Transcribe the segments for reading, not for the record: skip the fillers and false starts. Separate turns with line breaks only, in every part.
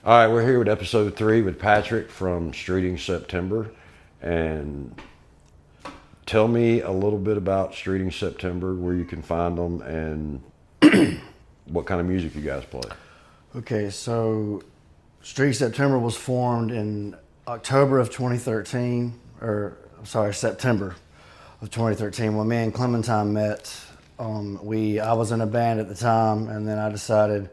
All right, we're here with episode 3 with Patrick from Streeting September. And tell me a little bit about Streeting September, where you can find them, and what kind of music you guys play.
Okay, so Streeting September was formed in October of 2013, September of 2013, when me and Clementine met. I was in a band at the time, and then I decided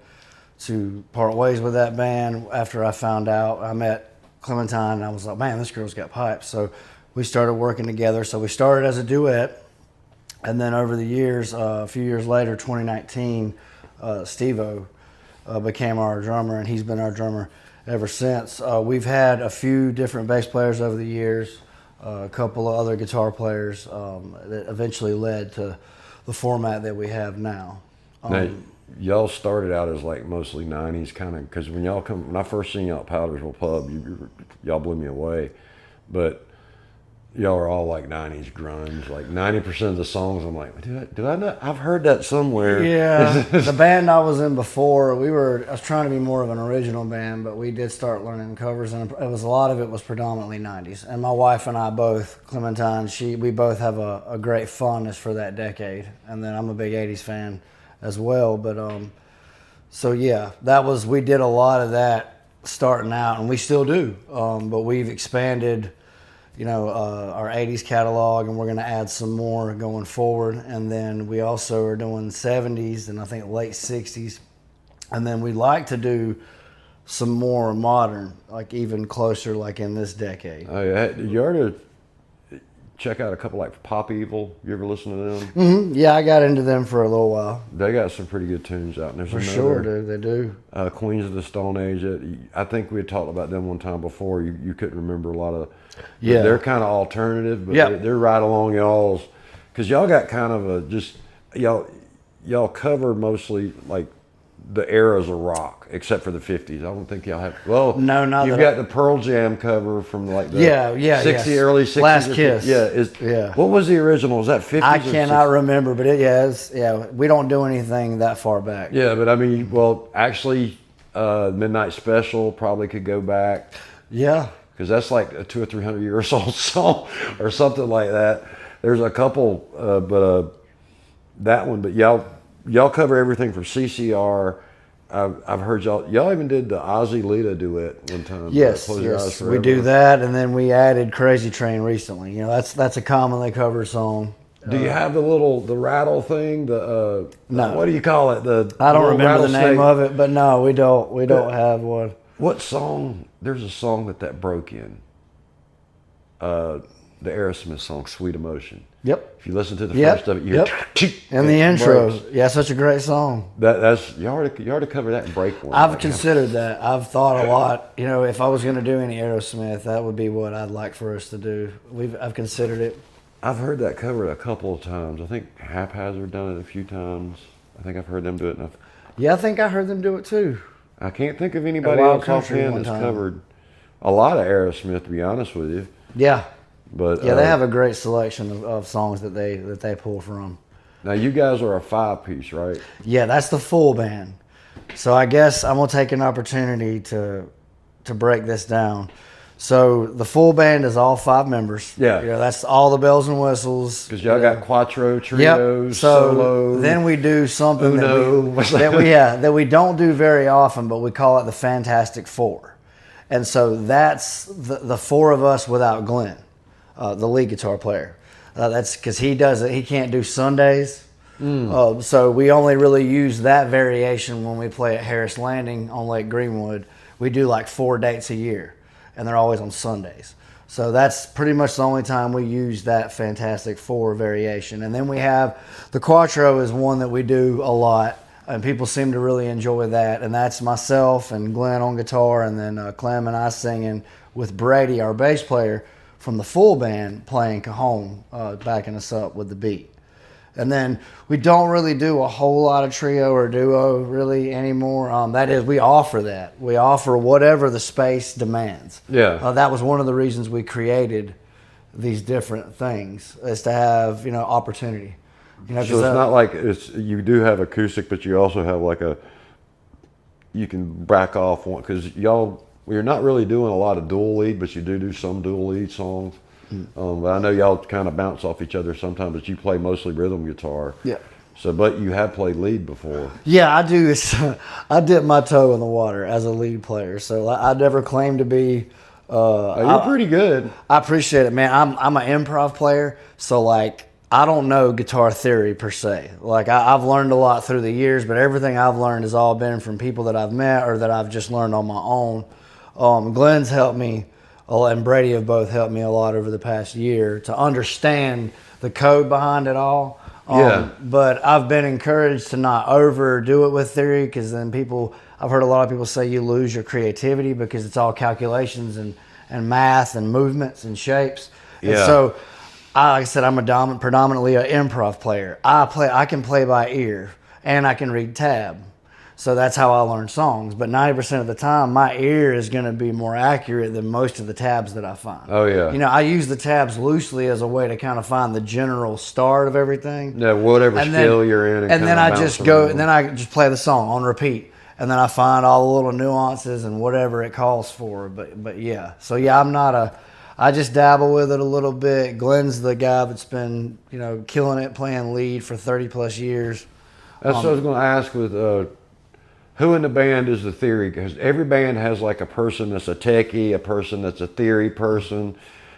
to part ways with that band after I found out. I met Clementine, and I was like, man, this girl's got pipes. So we started working together. So we started as a duet, and then over the years, a few years later, 2019, Steve-O became our drummer, and he's been our drummer ever since. We've had a few different bass players over the years, a couple of other guitar players that eventually led to the format that we have now.
Now, y'all started out as like mostly 90s kind of, because when I first seen y'all at Powdersville Pub, y'all blew me away. But y'all are all like 90s grunge. Like 90% of the songs, I'm like, do I know? I've heard that somewhere.
Yeah, the band I was in before, I was trying to be more of an original band, but we did start learning covers, and a lot of it was predominantly 90s. And my wife and I both, Clementine, we both have a great fondness for that decade. And then I'm a big 80s fan as well. But so yeah, we did a lot of that starting out, and we still do. But we've expanded our 80s catalog, and we're going to add some more going forward. And then we also are doing 70s and I think late 60s. And then we like to do some more modern, like even closer, like in this decade.
Oh, yeah. You ought to check out a couple like Pop Evil. You ever listen to them?
Mm-hmm. Yeah, I got into them for a little while.
They got some pretty good tunes out. And there's
for sure, dude. They do.
Queens of the Stone Age. I think we had talked about them one time before. You couldn't remember a lot of.
Yeah,
they're kind of alternative, but they're right along y'all's, because y'all got kind of y'all cover mostly like the eras of rock, except for the 50s. I don't think y'all have. Well,
no, not
you've got the Pearl Jam cover from like the 60s, early 60s.
Last Kiss.
What was the original? Was that 50s?
I cannot remember, but we don't do anything that far back.
Yeah, but I mean, actually, Midnight Special probably could go back.
Yeah.
Because that's like a 200 or 300 years old song or something like that. There's a couple, that one. But y'all cover everything from CCR. I've heard y'all even did the Ozzy Lita duet one time.
Yes, we do that, and then we added Crazy Train recently. That's a commonly covered song.
Do you have the rattle thing? No. What do you call it?
I don't remember the name of it, but no, we don't have one.
What song? There's a song that broke in. The Aerosmith song, Sweet Emotion.
Yep.
If you listen to the first of it, you hear
and the intro. Yeah, such a great song.
That's you ought to cover that and break one.
I've considered that. I've thought a lot. If I was going to do any Aerosmith, that would be what I'd like for us to do. I've considered it.
I've heard that covered a couple of times. I think Haphazard done it a few times. I think I've heard them do it enough.
Yeah, I think I heard them do it too.
I can't think of anybody else offhand that's covered a lot of Aerosmith, to be honest with you.
Yeah.
But
they have a great selection of songs that they pull from.
Now you guys are a 5-piece, right?
Yeah, that's the full band. So I guess I'm gonna take an opportunity to break this down. So the full band is all 5 members.
Yeah.
That's all the bells and whistles.
Because y'all got quattro, trios, solo.
Then we do something that we don't do very often, but we call it the Fantastic Four. And so that's the 4 of us without Glenn, the lead guitar player. That's because he can't do Sundays. So we only really use that variation when we play at Harris Landing on Lake Greenwood. We do like 4 dates a year, and they're always on Sundays. So that's pretty much the only time we use that Fantastic Four variation. And then we have the Quattro is one that we do a lot, and people seem to really enjoy that. And that's myself and Glenn on guitar, and then Clem and I singing with Brady, our bass player, from the full band playing cajon, backing us up with the beat. And then we don't really do a whole lot of trio or duo really anymore. That is, we offer that. We offer whatever the space demands.
Yeah.
That was one of the reasons we created these different things, is to have, opportunity.
So it's not like you do have acoustic, but you also have like you can back off one because you're not really doing a lot of dual lead, but you do some dual lead songs. But I know y'all kind of bounce off each other sometimes, but you play mostly rhythm guitar.
Yeah.
So, but you have played lead before.
Yeah, I do. I dip my toe in the water as a lead player, so I never claim to be.
You're pretty good.
I appreciate it, man. I'm an improv player, so like I don't know guitar theory per se. Like I've learned a lot through the years, but everything I've learned has all been from people that I've met or that I've just learned on my own. Glenn's helped me, and Brady have both helped me a lot over the past year to understand the code behind it all. But I've been encouraged to not overdo it with theory because then I've heard a lot of people say you lose your creativity because it's all calculations and math and movements and shapes.
Yeah.
And so, like I said, I'm predominantly an improv player. I can play by ear and I can read tab. So that's how I learn songs. But 90% of the time, my ear is going to be more accurate than most of the tabs that I find.
Oh, yeah.
You know, I use the tabs loosely as a way to kind of find the general start of everything.
Yeah, whatever scale you're in.
And then I just go, and then I just play the song on repeat. And then I find all the little nuances and whatever it calls for. But yeah. So, yeah, I just dabble with it a little bit. Glenn's the guy that's been, killing it playing lead for 30 plus years.
That's what I was going to ask with... who in the band is the theory? Because every band has like a person that's a techie, a person that's a theory person,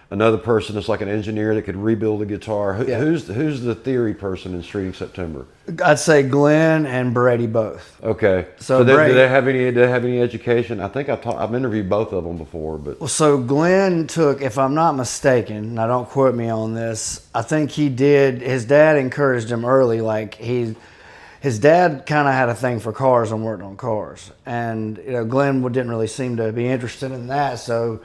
another person that's like an engineer that could rebuild a guitar. Who's the theory person in Streeting September?
I'd say Glenn and Brady both.
Okay. So do they have any education? I think I've interviewed both of them before, but.
Well, so Glenn took, if I'm not mistaken, now don't quote me on this, I think he did. His dad encouraged him early, like his dad kind of had a thing for cars and worked on cars. And, Glenn didn't really seem to be interested in that. So,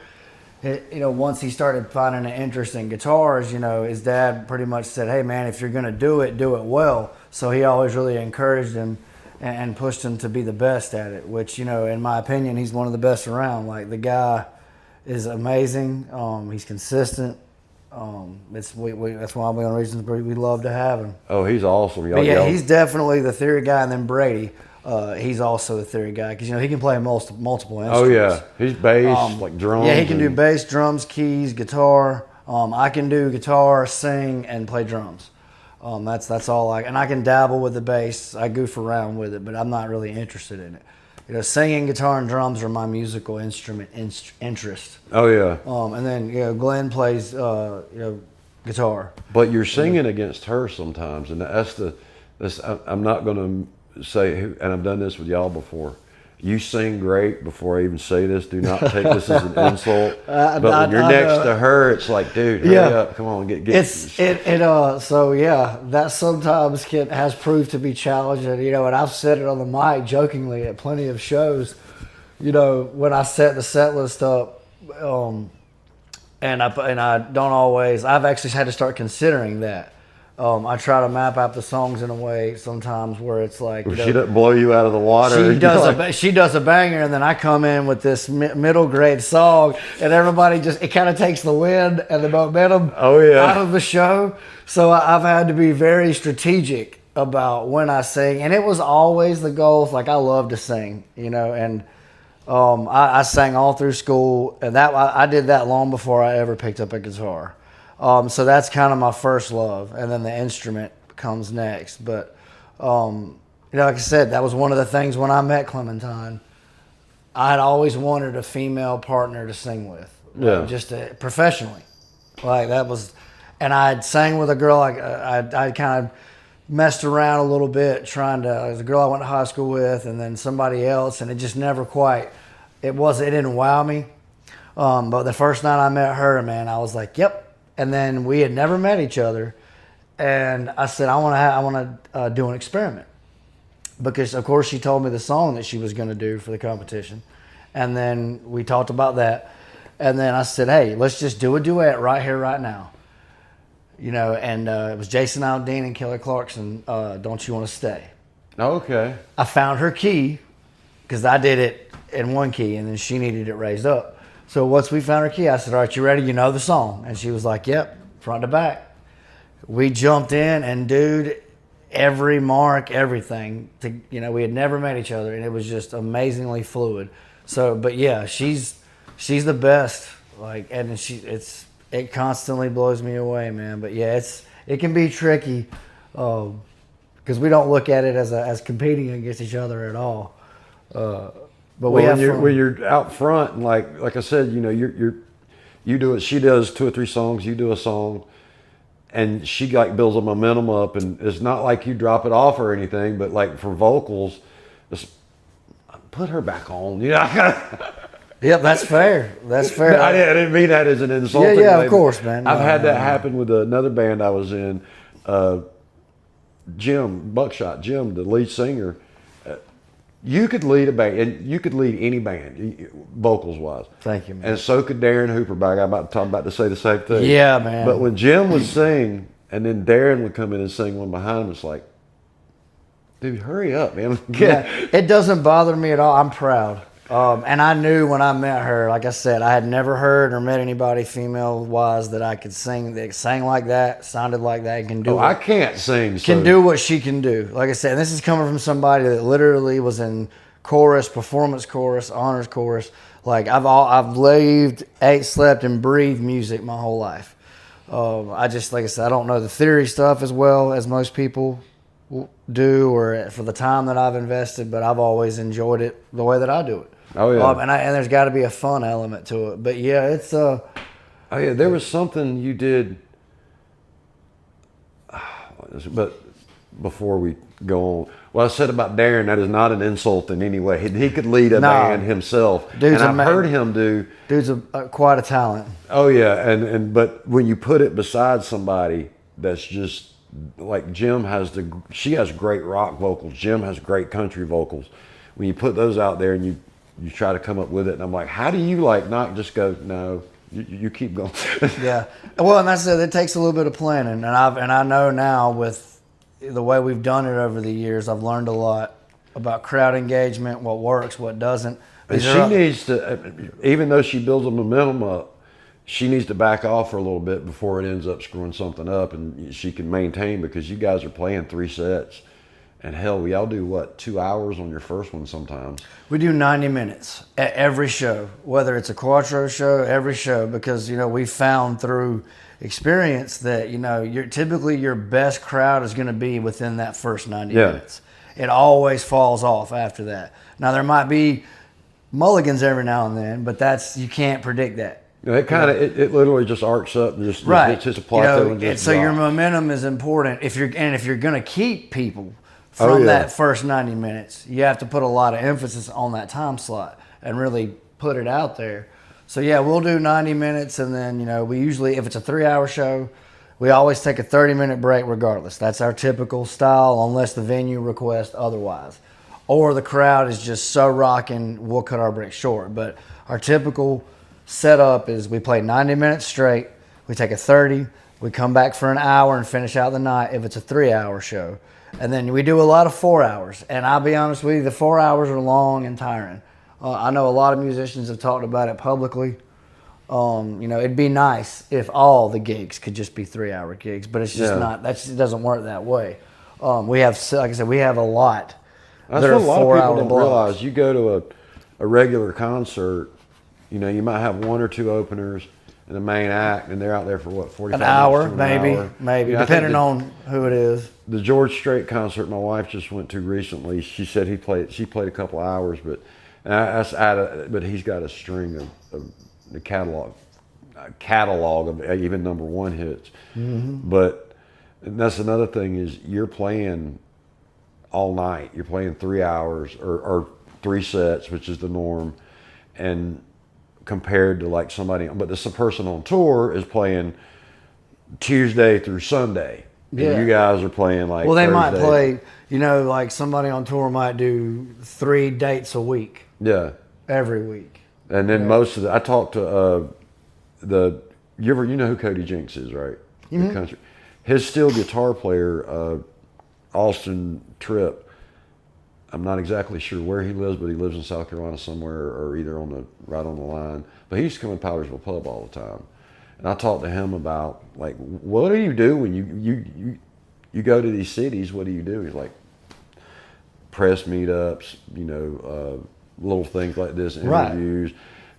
once he started finding an interest in guitars, his dad pretty much said, hey, man, if you're going to do it well. So he always really encouraged him and pushed him to be the best at it, which, in my opinion, he's one of the best around. Like, the guy is amazing. He's consistent. That's one of the reasons we love to have him.
Oh, he's awesome.
He's definitely the theory guy, and then Brady, he's also the theory guy because he can play multiple instruments.
Oh yeah, he's bass, like drums.
Yeah, he can do bass, drums, keys, guitar. I can do guitar, sing, and play drums. That's all and I can dabble with the bass. I goof around with it, but I'm not really interested in it. Singing, guitar, and drums are my musical instrument interest.
Oh yeah.
And then Glenn plays guitar.
But you're singing against her sometimes, and I'm not going to say who, and I've done this with y'all before. You sing great. Before I even say this, do not take this as an insult. But when you're next to her, it's like, dude, hurry up, come on, get.
So yeah, that sometimes has proved to be challenging. And I've said it on the mic jokingly at plenty of shows. When I set the set list up, and I don't always. I've actually had to start considering that. I try to map out the songs in a way sometimes where it's like
she doesn't blow you out of the water.
She does a banger, and then I come in with this middle grade song, and everybody it kind of takes the wind and the momentum out of the show. So I've had to be very strategic about when I sing, and it was always the goal. Like I love to sing, and I sang all through school, and I did that long before I ever picked up a guitar. So that's kind of my first love, and then the instrument comes next. But, like I said, that was one of the things when I met Clementine. I had always wanted a female partner to sing with, just professionally. Like that was, and I had sang with a girl. I kind of messed around a little bit there's a girl I went to high school with, and then somebody else, and it just never quite. It didn't wow me. But the first night I met her, man, I was like, yep. And then we had never met each other, and I said, I want to do an experiment, because of course she told me the song that she was going to do for the competition, and then we talked about that, and then I said, hey, let's just do a duet right here, right now, and it was Jason Aldean and Kelly Clarkson. Don't You Want to Stay?
Okay.
I found her key because I did it in one key, and then she needed it raised up. So once we found her key, I said, all right, you ready? You know the song. And she was like, yep, front to back. We jumped in, and dude, every mark, everything. We had never met each other, and it was just amazingly fluid. So, but yeah, she's the best. Like, and it constantly blows me away, man. But yeah, it can be tricky because we don't look at it as competing against each other at all. But
when you're out front, and like I said, you do it. She does 2 or 3 songs. You do a song, and she like builds a momentum up, and it's not like you drop it off or anything. But like for vocals, just put her back on.
Yep, that's fair. That's fair.
I didn't mean that as an insult.
Yeah, of course, man.
I've had that happen with another band I was in. Jim Buckshot, Jim, the lead singer. You could lead a band, and you could lead any band, vocals wise.
Thank you, man.
And so could Darren Hooperback. I'm about to say the same thing.
Yeah, man.
But when Jim would sing, and then Darren would come in and sing one behind him, it's like, dude, hurry up, man.
Yeah, it doesn't bother me at all. I'm proud. And I knew when I met her, like I said, I had never heard or met anybody female-wise that I could sing, that sang like that, sounded like that, and can do it.
I can't sing.
Can do what she can do. Like I said, and this is coming from somebody that literally was in chorus, performance chorus, honors chorus. Like I've lived, ate, slept, and breathed music my whole life. Like I said, I don't know the theory stuff as well as most people do, or for the time that I've invested, but I've always enjoyed it the way that I do it.
Oh yeah,
and there's got to be a fun element to it. But yeah, it's
Oh yeah, there was something you did. But before we go on, what I said about Darren, that is not an insult in any way. He could lead a band himself, and I've heard him do.
Dude's quite a talent.
Oh yeah, but when you put it beside somebody that's just like Jim she has great rock vocals. Jim has great country vocals. When you put those out there and you try to come up with it, and I'm like, how do you not just go, no, you keep going.
Yeah, well, and that's it. It takes a little bit of planning, and I know now with the way we've done it over the years, I've learned a lot about crowd engagement, what works, what doesn't.
And she needs to, even though she builds a momentum up, she needs to back off for a little bit before it ends up screwing something up, and she can maintain, because you guys are playing 3 sets. And hell, y'all do what, 2 hours on your first one sometimes?
We do 90 minutes at every show, whether it's a Quattro show, every show, because we found through experience that typically your best crowd is going to be within that first 90 minutes. It always falls off after that. Now there might be mulligans every now and then, but you can't predict that.
It literally just arcs up and just it's just a plateau and just
so your momentum is important if you're going to keep people from that first 90 minutes, you have to put a lot of emphasis on that time slot and really put it out there. So yeah, we'll do 90 minutes, and then we usually, if it's a 3-hour show, we always take a 30-minute break regardless. That's our typical style, unless the venue requests otherwise, or the crowd is just so rocking, we'll cut our break short. But our typical setup is we play 90 minutes straight, we take a 30, we come back for an hour and finish out the night if it's a 3-hour show. And then we do a lot of 4 hours. And I'll be honest with you, the 4 hours are long and tiring. I know a lot of musicians have talked about it publicly. It'd be nice if all the gigs could just be 3-hour gigs, but it's just not. It doesn't work that way. We have, like I said, we have a lot.
That's what a lot of people don't realize. You go to a regular concert, you might have 1 or 2 openers and the main act, and they're out there for what, 45
an hour,
minutes?
Maybe, depending on who it is.
The George Strait concert my wife just went to recently, she said she played a couple hours, but he's got a string of the catalog of even number 1 hits. Mm-hmm. But that's another thing is you're playing all night. You're playing 3 hours or 3 sets, which is the norm, and compared to like somebody, but this person on tour is playing Tuesday through Sunday. Yeah. And you guys are playing like
they
Thursday.
might play, like somebody on tour might do 3 dates a week.
Yeah.
Every week.
And then most of I talked to you know who Cody Jinks is, right?
Mm-hmm.
The country. His steel guitar player, Austin Tripp, I'm not exactly sure where he lives, but he lives in South Carolina somewhere, or either right on the line. But he used to come to Powdersville Pub all the time. And I talked to him about, like, what do you do when you go to these cities, what do? He's like, press meetups, little things like this, interviews,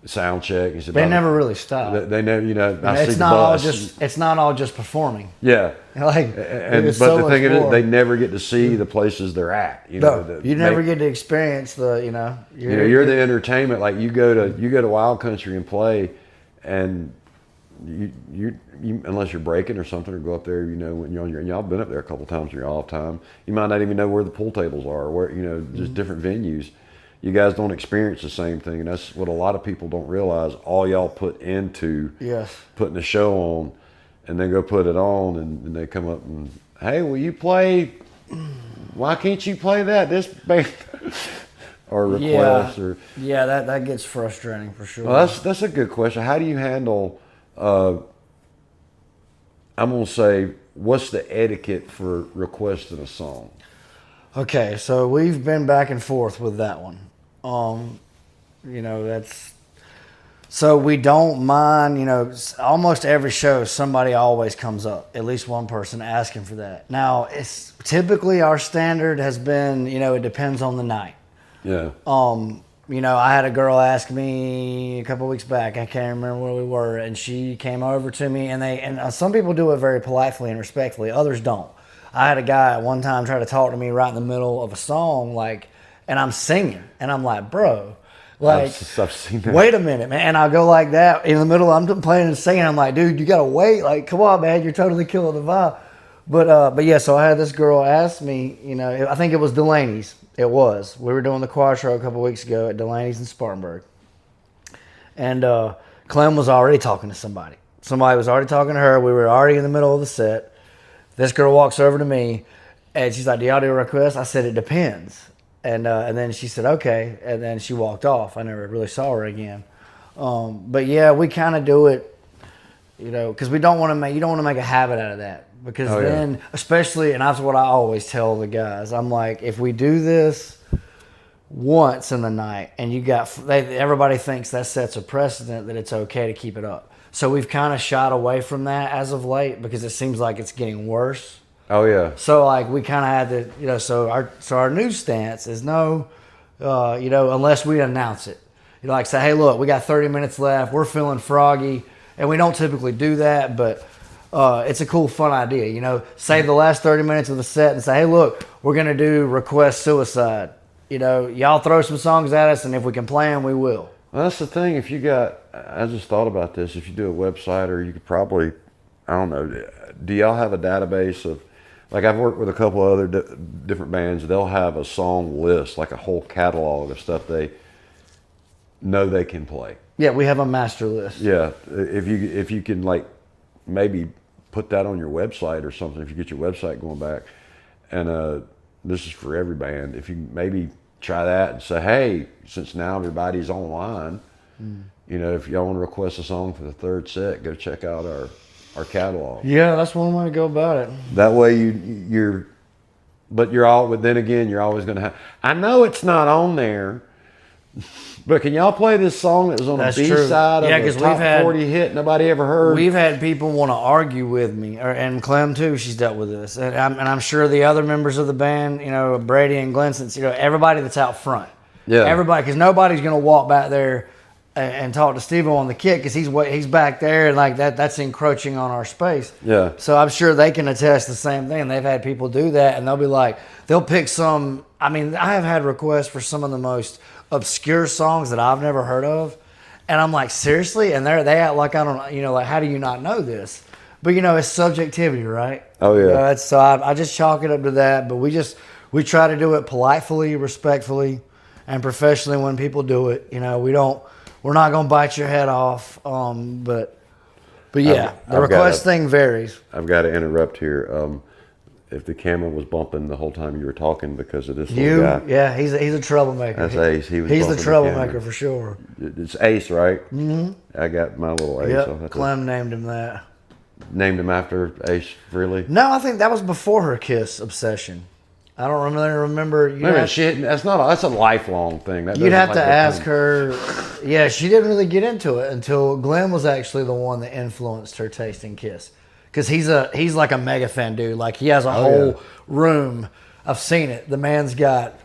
sound check. He said,
they never really stop.
They never, I see
it's
the
not all
bus.
it's not all just performing.
Yeah.
Like,
But
so
the thing
more.
is, they never get to see the places they're at.
You never get to experience the,
you're the entertainment. Like you go to Wild Country and play, and you unless you're breaking or something, or go up there, when you're on your, y'all been up there a couple times in your off time, you might not even know where the pool tables are, or where, just different venues. You guys don't experience the same thing, and that's what a lot of people don't realize. All y'all put into putting the show on, and then go put it on, and they come up and, hey, will you play? Why can't you play that? This band or request
that gets frustrating for sure.
Well, that's a good question. How do you handle? I'm gonna say, what's the etiquette for requesting a song?
Okay, so we've been back and forth with that one. So we don't mind, almost every show somebody always comes up, at least one person asking for that. Now, it's typically our standard has been, it depends on the night.
Yeah.
I had a girl ask me a couple of weeks back, I can't remember where we were, and she came over to me, and some people do it very politely and respectfully, others don't. I had a guy at one time try to talk to me right in the middle of a song, and I'm singing, and I'm like, bro,
I've seen that.
Wait a minute, man. And I'll go like that in the middle. I'm playing and singing. I'm like, dude, you gotta wait. Like, come on, man, you're totally killing the vibe. But yeah, so I had this girl ask me, I think it was Delaney's. It was. We were doing the Quattro a couple of weeks ago at Delaney's in Spartanburg, and Clem was already talking to somebody. Somebody was already talking to her. We were already in the middle of the set. This girl walks over to me, and she's like, do y'all do a request? I said, it depends. And then she said, okay. And then she walked off. I never really saw her again. But yeah, we kind of do it, because you don't want to make a habit out of that. Because especially, and that's what I always tell the guys. I'm like, if we do this once in the night, and everybody thinks that sets a precedent that it's okay to keep it up. So we've kind of shied away from that as of late, because it seems like it's getting worse.
Oh yeah.
So we kind of had to, so our new stance is no, unless we announce it. Say, hey, look, we got 30 minutes left. We're feeling froggy, and we don't typically do that, but it's a cool, fun idea. Save the last 30 minutes of the set and say, hey, look, we're gonna do request suicide. Y'all throw some songs at us, and if we can play them, we will.
Well, that's the thing. I just thought about this. If you do a website, or you could probably, I don't know, do y'all have a database of? Like, I've worked with a couple of other different bands. They'll have a song list, like a whole catalog of stuff they know they can play. Yeah,
we have a master list.
Yeah, if you can, maybe put that on your website or something, if you get your website going back. And this is for every band. If you maybe try that and say, hey, since now everybody's online, if y'all want to request a song for the third set, go check out our catalog.
Yeah, that's one way to go about it.
That way but then again, you're always going to have, I know it's not on there, but can y'all play this song that was on the B-side of a top 40 hit nobody ever heard?
We've had people want to argue with me, and Clem too, she's dealt with this. And I'm sure the other members of the band, Brady and Glenn, since, everybody that's out front. Yeah. Everybody, because nobody's going to walk back there and talk to Steve on the kit, because he's back there, and that's encroaching on our space.
Yeah.
So I'm sure they can attest the same thing. They've had people do that, and they'll pick some. I mean, I have had requests for some of the most obscure songs that I've never heard of, and I'm like, seriously? And they act like I don't, how do you not know this? But it's subjectivity, right?
Oh yeah.
So I just chalk it up to that. But we try to do it politely, respectfully, and professionally when people do it. We're not going to bite your head off, but yeah, the request thing varies.
I've got to interrupt here. If the camera was bumping the whole time you were talking because of this little guy.
Yeah, he's a troublemaker.
That's Ace.
He's the troublemaker for sure.
It's Ace, right? Mm-hmm. I got my little Ace.
Yep, Clem named him that.
Named him after Ace, really?
No, I think that was before her Kiss obsession. I don't really remember.
That's a lifelong thing.
You'd have to ask her. Yeah, she didn't really get into it until Glenn was actually the one that influenced her taste in Kiss. because he's like a mega fan dude. Like he has a whole room. I've seen it. The man's got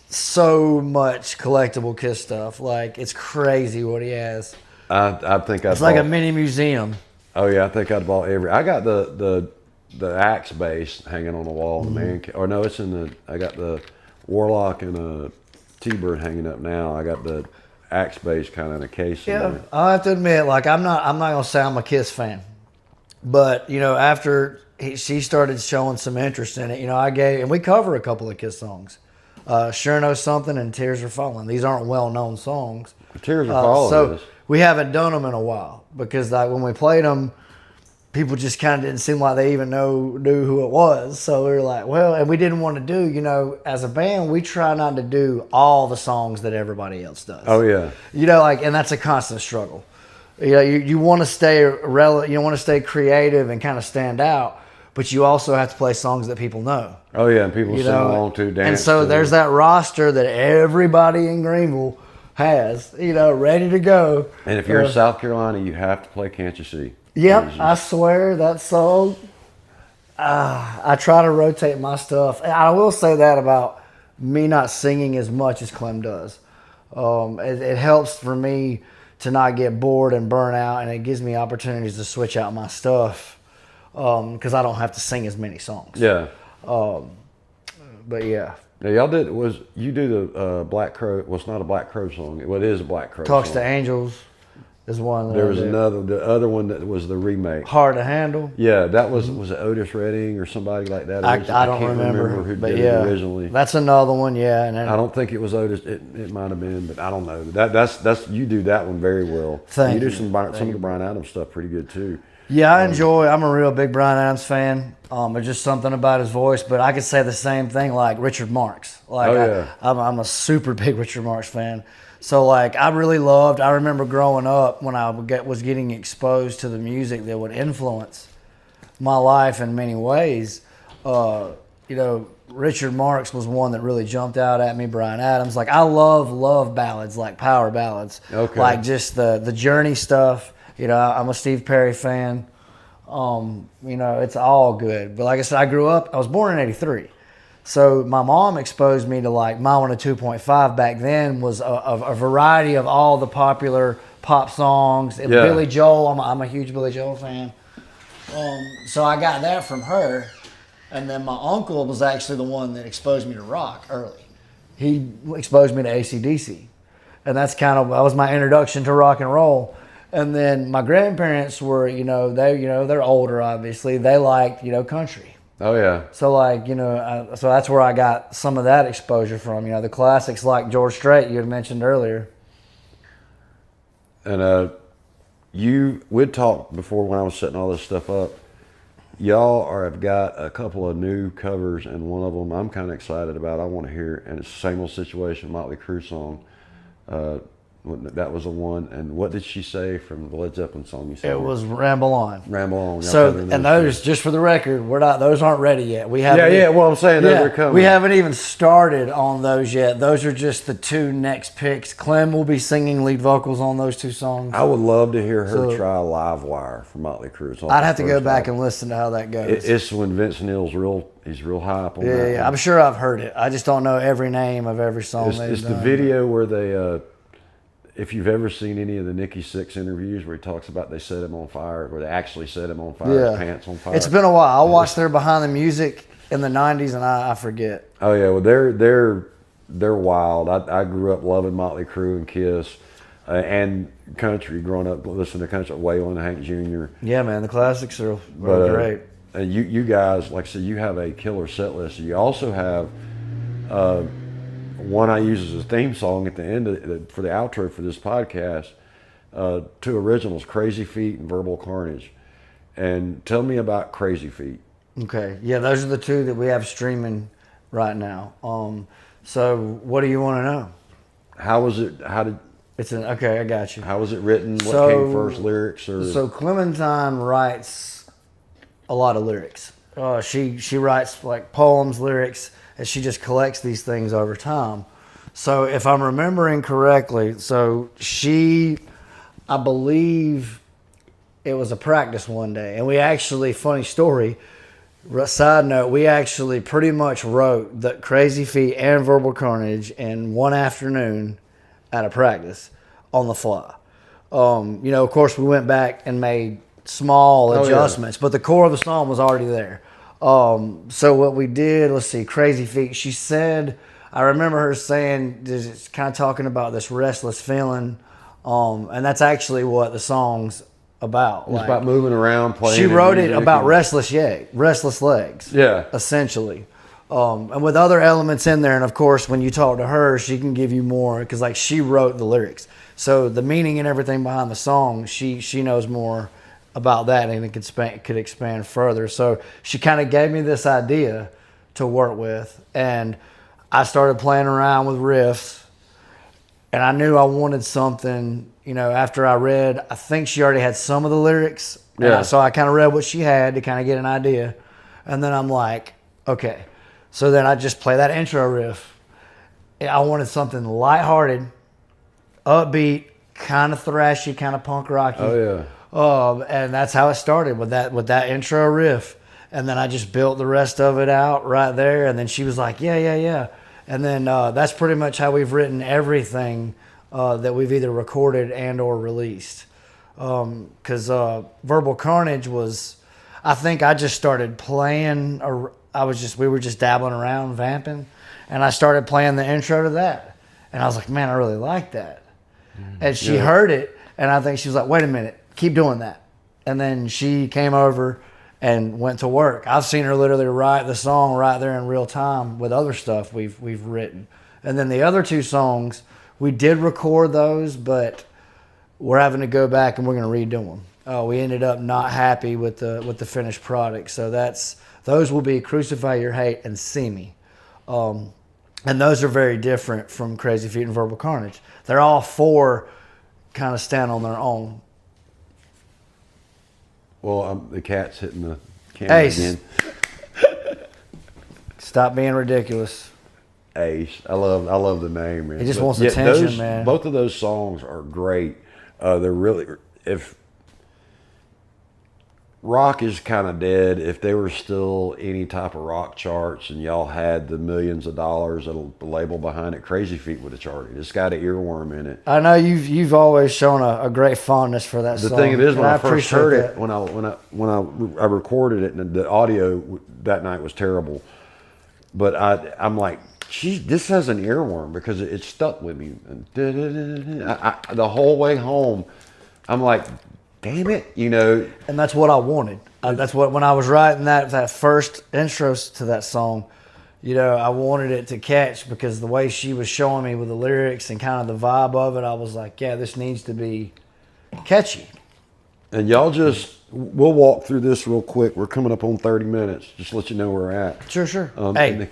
so much collectible Kiss stuff. Like it's crazy what he has.
I think
it's like a mini museum.
Oh yeah, I think I'd bought every. I got the Axe bass hanging on the wall in the man cave. Or no, it's in the. I got the Warlock and a T-Bird hanging up now. I got the Axe bass kind of in a case.
Yeah, I have to admit, like I'm not gonna say I'm a Kiss fan, but you know, after she started showing some interest in it, you know, and we cover a couple of Kiss songs. Sure Know Something and Tears Are Falling. These aren't well-known songs.
Tears Are Falling.
So we haven't done them in a while because like when we played them, people just kind of didn't seem like they even knew who it was. So we were like, well, and we didn't want to do, you know, as a band, we try not to do all the songs that everybody else does.
Oh yeah.
You know, like, and that's a constant struggle. You know, you want to stay you want to stay creative and kind of stand out, but you also have to play songs that people know.
Oh yeah, and people sing along to, dance.
And so there's that roster that everybody in Greenville has, you know, ready to go.
And if you're in South Carolina, you have to play Can't You See.
Yep, I swear that song. I try to rotate my stuff. I will say that about me not singing as much as Clem does. It helps for me to not get bored and burn out, and it gives me opportunities to switch out my stuff because I don't have to sing as many songs.
Yeah.
But yeah.
Now you do the Black Crow? Well, it's not a Black Crow song. Well, it is a Black Crow.
Talks
song.
to Angels is one.
There was the other one that was the remake.
Hard to Handle.
Yeah, that was it Otis Redding or somebody like that?
I don't remember
who
but
did
yeah,
it originally.
That's another one. Yeah, and
I don't think it was Otis. It might have been, but I don't know. That's you do that one very well. You do some of the Bryan Adams stuff pretty good too.
Yeah, I'm a real big Bryan Adams fan. There's just something about his voice, but I could say the same thing like Richard Marx. Like I'm a super big Richard Marx fan. So like I remember growing up when I was getting exposed to the music that would influence my life in many ways. You know, Richard Marx was one that really jumped out at me. Bryan Adams, like I love ballads, like power ballads, like just the Journey stuff. You know, I'm a Steve Perry fan. You know, it's all good. But like I said, I was born in '83. So my mom exposed me to like My One 2.5 back then was a variety of all the popular pop songs. And Billy Joel, I'm a huge Billy Joel fan. So I got that from her. And then my uncle was actually the one that exposed me to rock early. He exposed me to AC/DC. And that was my introduction to rock and roll. And then my grandparents were, they're older, obviously. They liked, country.
Oh, yeah.
So, so that's where I got some of that exposure from. You know, the classics like George Strait you had mentioned earlier.
And we'd talked before when I was setting all this stuff up. Y'all have got a couple of new covers, and one of them I'm kind of excited about. I want to hear, and it's the Same Old Situation, Motley Crue song. That was the one. And what did she say from the Led Zeppelin song you said?
It was Ramble On.
Ramble On.
So, and those, just for the record, those aren't ready yet. We haven't.
Yeah. Well, I'm saying those are coming.
We haven't even started on those yet. Those are just the two next picks. Clem will be singing lead vocals on those two songs.
I would love to hear her try Live Wire from Motley Crue.
I'd have to go back and listen to how that goes.
It's when Vince Neil's he's real high up on that.
Yeah. I'm sure I've heard it. I just don't know every name of every song.
It's the video where they. If you've ever seen any of the Nikki Sixx interviews where he talks about they set him on fire, where they actually set him on fire, his pants on fire.
It's been a while. I watched their Behind the Music in the 90s, and I forget.
Oh, yeah. Well, they're wild. I grew up loving Motley Crue and Kiss and country, growing up listening to country, Waylon, Hank Jr.
Yeah, man. The classics are great.
And you guys, like I said, you have a killer set list. You also have... one I use as a theme song at the end for the outro for this podcast, two originals, Crazy Feet and Verbal Carnage. And tell me about Crazy Feet.
Okay. Yeah, those are the two that we have streaming right now. So what do you want to know?
How was it?
Okay, I got you.
How was it written? What came first, lyrics or?
So Clementine writes a lot of lyrics. She writes like poems, lyrics, and she just collects these things over time. So if I'm remembering correctly, so I believe it was a practice one day, and we actually, funny story, side note, we actually pretty much wrote the Crazy Feet and Verbal Carnage in one afternoon at a practice on the fly. Of course, we went back and made small adjustments, but the core of the song was already there. So what we did, let's see, Crazy Feet, she said, I remember her saying, it's kind of talking about this restless feeling, and that's actually what the song's about.
It's about moving around, playing.
She wrote it about restless legs.
Yeah.
Essentially. And with other elements in there, and of course, when you talk to her, she can give you more, because like she wrote the lyrics. So the meaning and everything behind the song, she knows more about that, and it could expand further. So she kind of gave me this idea to work with, and I started playing around with riffs, and I knew I wanted something, after I read, I think she already had some of the lyrics.
Yeah.
So I kind of read what she had to kind of get an idea. And then I'm like, okay. So then I just play that intro riff. I wanted something lighthearted, upbeat, kind of thrashy, kind of punk rocky.
Oh, yeah.
And that's how it started with that intro riff. And then I just built the rest of it out right there. And then she was like, yeah. And then that's pretty much how we've written everything that we've either recorded and or released. Because Verbal Carnage was, I think I just started playing, we were just dabbling around, vamping. And I started playing the intro to that. And I was like, man, I really like that. And she heard it, and I think she was like, wait a minute, keep doing that. And then she came over and went to work. I've seen her literally write the song right there in real time with other stuff we've written. And then the other two songs, we did record those, but we're having to go back and we're going to redo them. We ended up not happy with the finished product. So those will be Crucify Your Hate and See Me. And those are very different from Crazy Feet and Verbal Carnage. They're all four kind of stand on their own.
Well, the cat's hitting the camera
Ace.
again.
Stop being ridiculous.
Ace. I love the name, man.
He just wants attention,
those,
man.
Both of those songs are great. They're really, if rock is kind of dead, if there were still any type of rock charts and y'all had the millions of dollars and a label behind it, Crazy Feet would have charted. It's got an earworm in it.
I know you've always shown a great fondness for that song.
The thing is, when I first heard
that.
it, when I recorded it, and the audio that night was terrible, but I'm like, geez, this has an earworm, because it stuck with me. And the whole way home, I'm like, damn it,
And that's what I wanted. That's what, when I was writing that first intros to that song, I wanted it to catch, because the way she was showing me with the lyrics and kind of the vibe of it, I was like, yeah, this needs to be catchy.
And y'all we'll walk through this real quick. We're coming up on 30 minutes. Just to let you know where we're at.
Sure. Hey,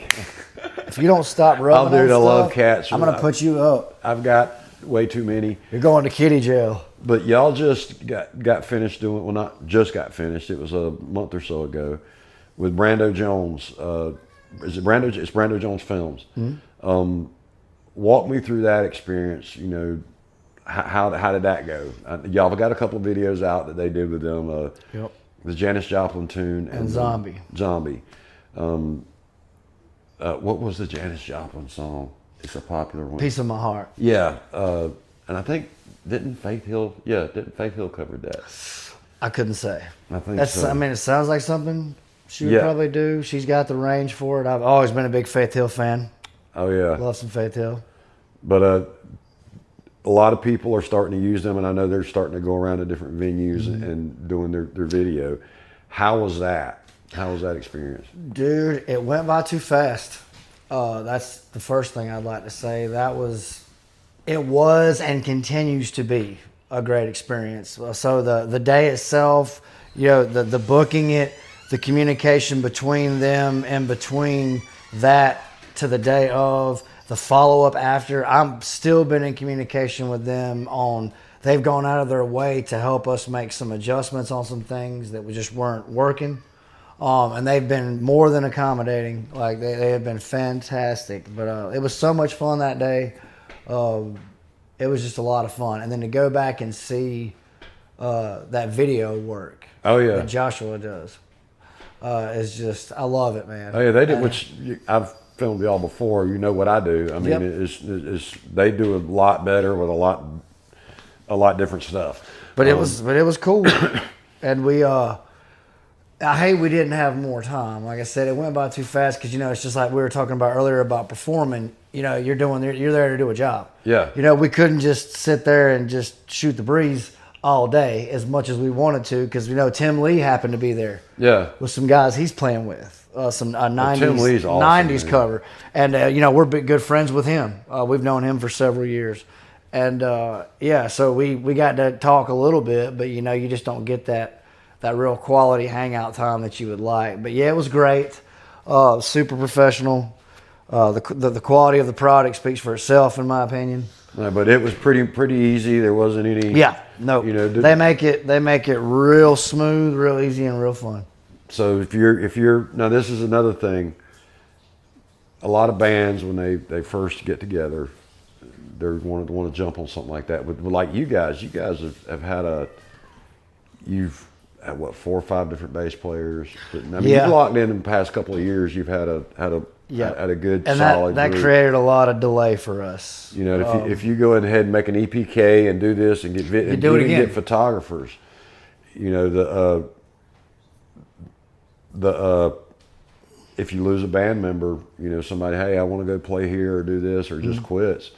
if you don't stop rubbing
I
stuff,
love cats.
I'm going to put you up.
I've got way too many.
You're going to kitty jail.
But y'all just got finished doing, well, not just got finished. It was a month or so ago with Brando Jones. Is it Brando? It's Brando Jones Films. Mm-hmm. Walk me through that experience. How did that go? Y'all have got a couple of videos out that they did with them. The Janis Joplin tune
and Zombie.
What was the Janis Joplin song? It's a popular one.
Piece of My Heart.
Yeah, and I think didn't Faith Hill covered that?
I couldn't say.
I think so.
I mean, it sounds like something she would probably do. She's got the range for it. I've always been a big Faith Hill fan.
Oh yeah,
love some Faith Hill.
But a lot of people are starting to use them, and I know they're starting to go around to different venues and doing their video. How was that? How was that experience?
Dude, it went by too fast. That's the first thing I'd like to say. It was and continues to be a great experience. So the day itself, the booking it, the communication between them, and between that to the day of, the follow-up after, I've still been in communication with them on, they've gone out of their way to help us make some adjustments on some things that we just weren't working. And they've been more than accommodating. Like they have been fantastic. But it was so much fun that day. It was just a lot of fun. And then to go back and see that video work.
Oh yeah,
that Joshua does. It's just, I love it, man.
Oh yeah, they did. I've filmed y'all before. You know what I do. I mean,
Yep.
it's they do a lot better with a lot different stuff.
But it was cool, and I hate we didn't have more time. Like I said, it went by too fast because it's just like we were talking about earlier about performing. You're there to do a job.
Yeah.
We couldn't just sit there and just shoot the breeze all day as much as we wanted to because Tim Lee happened to be there.
Yeah.
With some guys he's playing with, some 90s,
Tim Lee's awesome,
90s
man.
cover, and we're good friends with him. We've known him for several years, and so we got to talk a little bit, but you just don't get that real quality hangout time that you would like. But yeah, it was great, super professional. The quality of the product speaks for itself, in my opinion.
No, but it was pretty easy. There wasn't any.
Yeah, no. They make it real smooth, real easy, and real fun.
So if you're now, this is another thing. A lot of bands when they first get together, they want to jump on something like that. But like you guys have had you've had what 4 or 5 different bass players. I mean,
Yeah.
you've locked in the past couple of years. You've had a good
And
solid
that
group.
created a lot of delay for us.
If you go ahead and make an EPK and do this and get photographers, if you lose a band member, somebody, hey, I want to go play here or do this or just quits.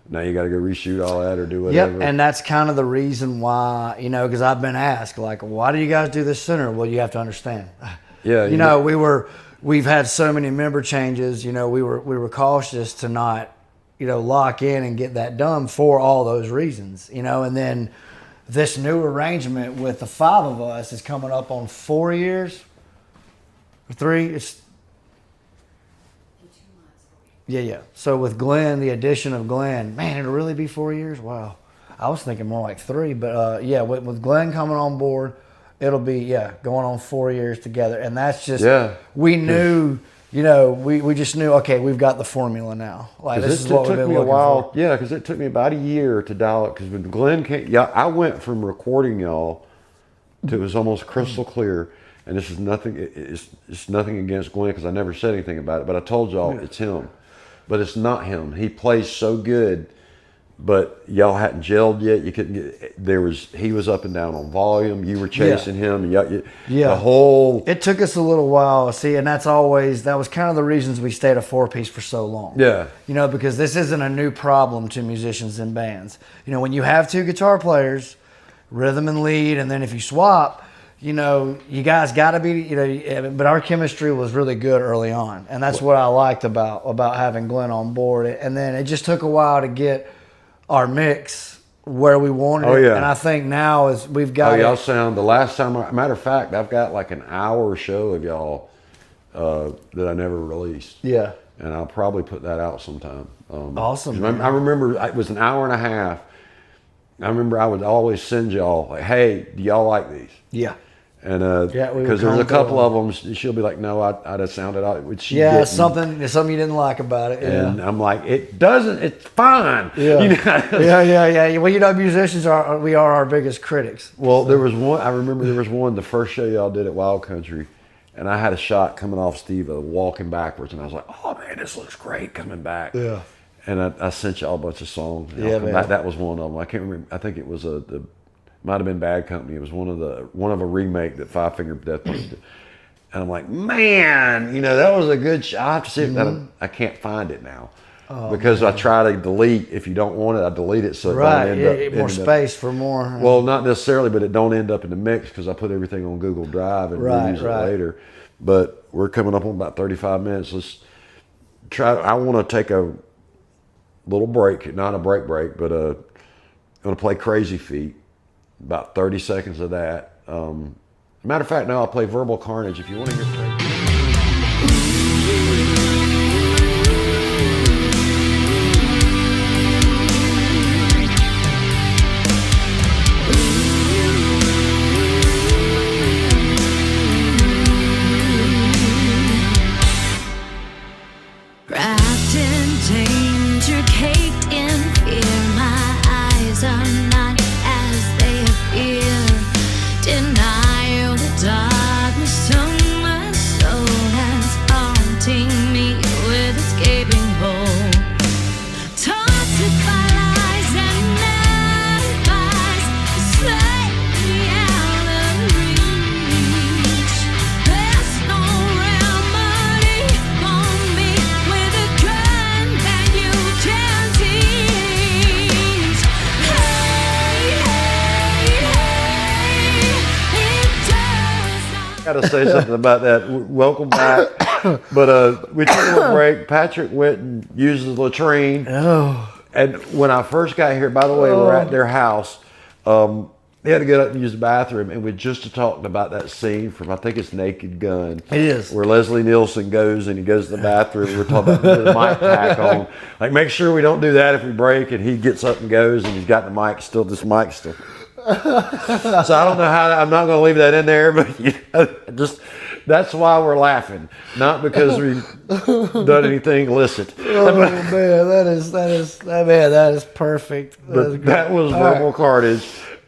Now you got to go reshoot all that or do whatever.
Yep, and that's kind of the reason why, because I've been asked, like, why do you guys do this sooner? Well, you have to understand.
Yeah,
we've had so many member changes. We were cautious to not, lock in and get that done for all those reasons. And then this new arrangement with the 5 of us is coming up on 4 years, 3. It's yeah. So with Glenn, the addition of Glenn, man, it'll really be 4 years. Wow, I was thinking more like 3, but with Glenn coming on board, it'll be going on 4 years together, and that's just we knew. We just knew, okay, we've got the formula now. Like, this is what we've been looking for.
Yeah, because it took me about a year to dial it. Because when Glenn came, I went from recording y'all to it was almost crystal clear. And this is nothing. It's nothing against Glenn because I never said anything about it. But I told y'all it's him, but it's not him. He plays so good, but y'all hadn't gelled yet. You couldn't get. He was up and down on volume. You were chasing him. The whole.
It took us a little while. See, and that was kind of the reasons we stayed a 4-piece for so long.
Yeah.
Because this isn't a new problem to musicians and bands. When you have 2 guitar players, rhythm and lead, and then if you swap, you guys got to be, but our chemistry was really good early on, and that's what I liked about having Glenn on board. And then it just took a while to get our mix where we wanted it.
Yeah.
And I think now is we've got
y'all sound the last time. Matter of fact, I've got like an hour show of y'all that I never released.
Yeah.
And I'll probably put that out sometime.
Awesome.
I remember it was an hour and a half. I remember I would always send y'all like, hey, do y'all like these?
Yeah.
And because there's a couple of them, she'll be like, "No, I just sounded out."
Something you didn't like about it. Yeah.
And I'm like, "It doesn't. It's fine."
Yeah, yeah. Well, musicians are our biggest critics.
Well, there was one. I remember there was one. The first show y'all did at Wild Country, and I had a shot coming off Steve walking backwards, and I was like, "Oh man, this looks great coming back."
Yeah.
And I sent y'all a bunch of songs.
Yeah, man.
That was one of them. I can't remember. I think it was might have been Bad Company. It was one of a remake that Five Finger Death Punch did. And I'm like, man, that was a good shot. I have to see if that. I can't find it now because I try to delete. If you don't want it, I delete it so it don't end up
more space for more.
Well, not necessarily, but it don't end up in the mix because I put everything on Google Drive and we'll use it later. But we're coming up on about 35 minutes. Let's try. I want to take a little break, not a break, but I'm going to play Crazy Feet. About 30 seconds of that. Matter of fact, now I'll play Verbal Carnage if you want to hear Crazy.
Wrapped in danger, caked in fear, my eyes are not as they appear.
Gotta say something about that. Welcome back. But we took a little break. Patrick went and used the latrine.
Oh.
And when I first got here, by the way, we're at their house. They had to get up and use the bathroom, and we just talked about that scene from, I think it's Naked Gun.
It is.
Where Leslie Nielsen goes and he goes to the bathroom. We're talking about the mic pack on. Like, make sure we don't do that if we break. And he gets up and goes, and he's got the mic still. This mic still. So I don't know how. I'm not going to leave that in there, but just that's why we're laughing, not because we've done anything illicit.
Oh man, that is perfect.
That was Verbal Carnage.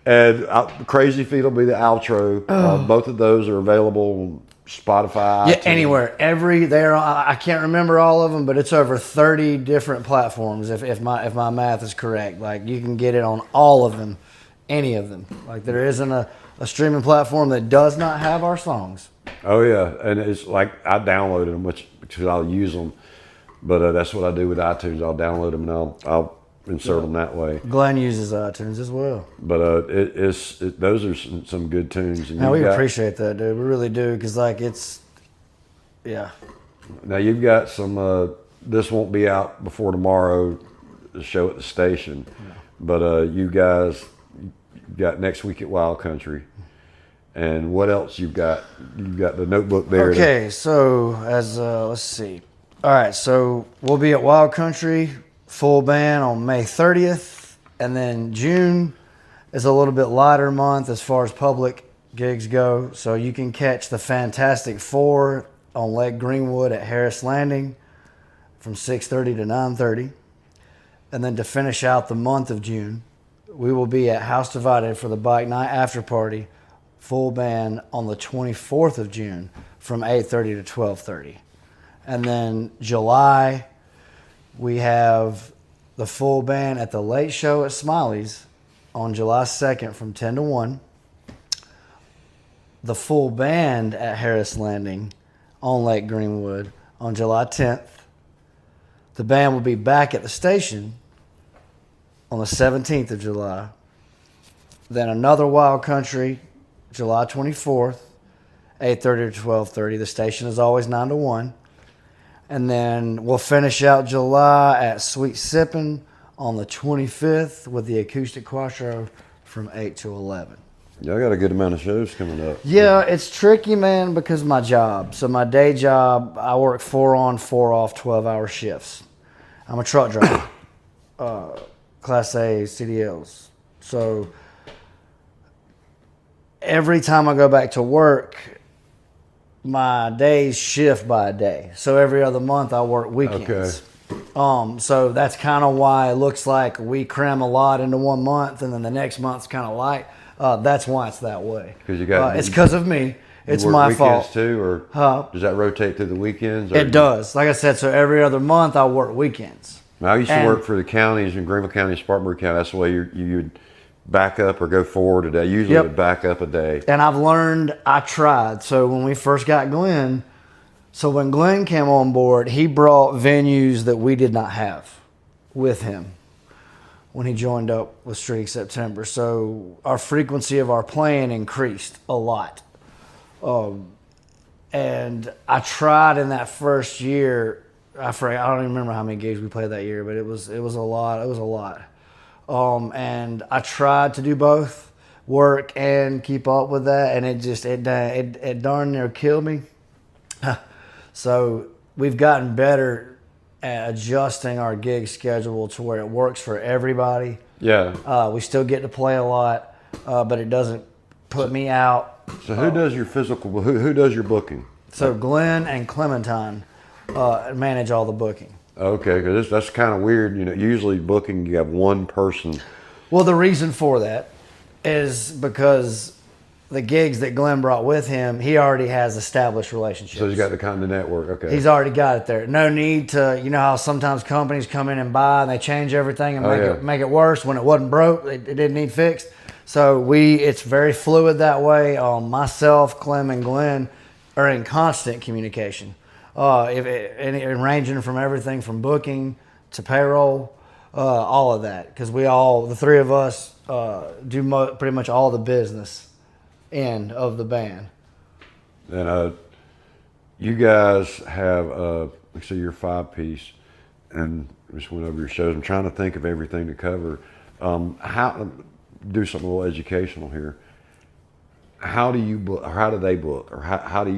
And Crazy Feet will be the outro. Both of those are available on Spotify.
Yeah,
iTunes.
anywhere. I can't remember all of them, but it's over 30 different platforms. If my math is correct, like you can get it on all of them, any of them. Like there isn't a streaming platform that does not have our songs.
Oh yeah, and it's like I downloaded them, because I'll use them. But that's what I do with iTunes. I'll download them and I'll insert them that way.
Glenn uses iTunes as well.
But those are some good tunes. And
now we appreciate that, dude. We really do, because like yeah.
Now you've got some. This won't be out before tomorrow, the show at the station. Yeah. But you guys got Next Week at Wild Country, and what else you've got? You've got the Notebook there.
Okay, so let's see. All right, so we'll be at Wild Country full band on May 30th, and then June is a little bit lighter month as far as public gigs go. So you can catch the Fantastic Four on Lake Greenwood at Harris Landing from 6:30 to 9:30. And then to finish out the month of June, we will be at House Divided for the Bike Night After Party, full band on the 24th of June from 8:30 to 12:30. And then July, we have the full band at the Late Show at Smiley's on July 2nd from 10 to 1. The full band at Harris Landing on Lake Greenwood on July 10th. The band will be back at the station on the 17th of July. Then another Wild Country, July 24th, 8:30 to 12:30. The station is always 9 to 1. And then we'll finish out July at Sweet Sippin' on the 25th with the Acoustic Quattro from 8 to 11.
Y'all got a good amount of shows coming up.
Yeah, it's tricky, man, because of my job. So my day job, I work 4 on, 4 off, 12-hour shifts. I'm a truck driver, Class A CDLs. So every time I go back to work, my days shift by a day. So every other month I work weekends. Okay. So that's kind of why it looks like we cram a lot into one month and then the next month's kind of light. That's why it's that way. It's because of me. It's my fault.
Weekends too, or does that rotate through the weekends?
It does. Like I said, so every other month I work weekends.
Now, I used to work for the counties in Greenville County, Spartanburg County. That's the way you'd back up or go forward a day. Usually would back up a day.
And I've learned, I tried. So when we first got Glenn, so when Glenn came on board, he brought venues that we did not have with him when he joined up with Streak September. So our frequency of our playing increased a lot. And I tried in that first year, I don't even remember how many gigs we played that year, but it was a lot. It was a lot. And I tried to do both, work and keep up with that, and it darn near killed me. So we've gotten better at adjusting our gig schedule to where it works for everybody.
Yeah.
We still get to play a lot, but it doesn't put me out.
So who does your physical? Who does your booking?
So Glenn and Clementine manage all the booking.
Okay, because that's kind of weird. You know, usually booking you have one person.
Well, the reason for that is because the gigs that Glenn brought with him, he already has established relationships.
So he's got the kind of network. Okay.
He's already got it there. No need to, you know how sometimes companies come in and buy and they change everything and make it worse when it wasn't broke. It didn't need fixed. So it's very fluid that way. Myself, Clem, and Glenn are in constant communication. Ranging from everything from booking to payroll, all of that. Because the three of us, do pretty much all the business end of the band.
And you guys have, like say your 5-piece, and just went over your shows. I'm trying to think of everything to cover. How do something a little educational here? How do you book, or how do they book, or how do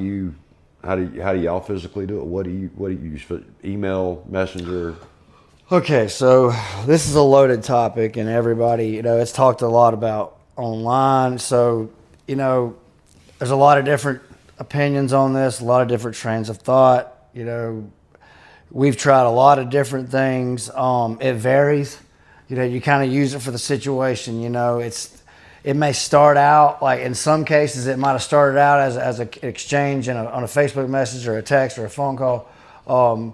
y'all physically do it? What do you use for email, messenger?
Okay, so this is a loaded topic, and everybody, it's talked a lot about online. So, there's a lot of different opinions on this, a lot of different trains of thought. We've tried a lot of different things. It varies. You kind of use it for the situation. It may start out like in some cases it might have started out as an exchange on a Facebook message or a text or a phone call. And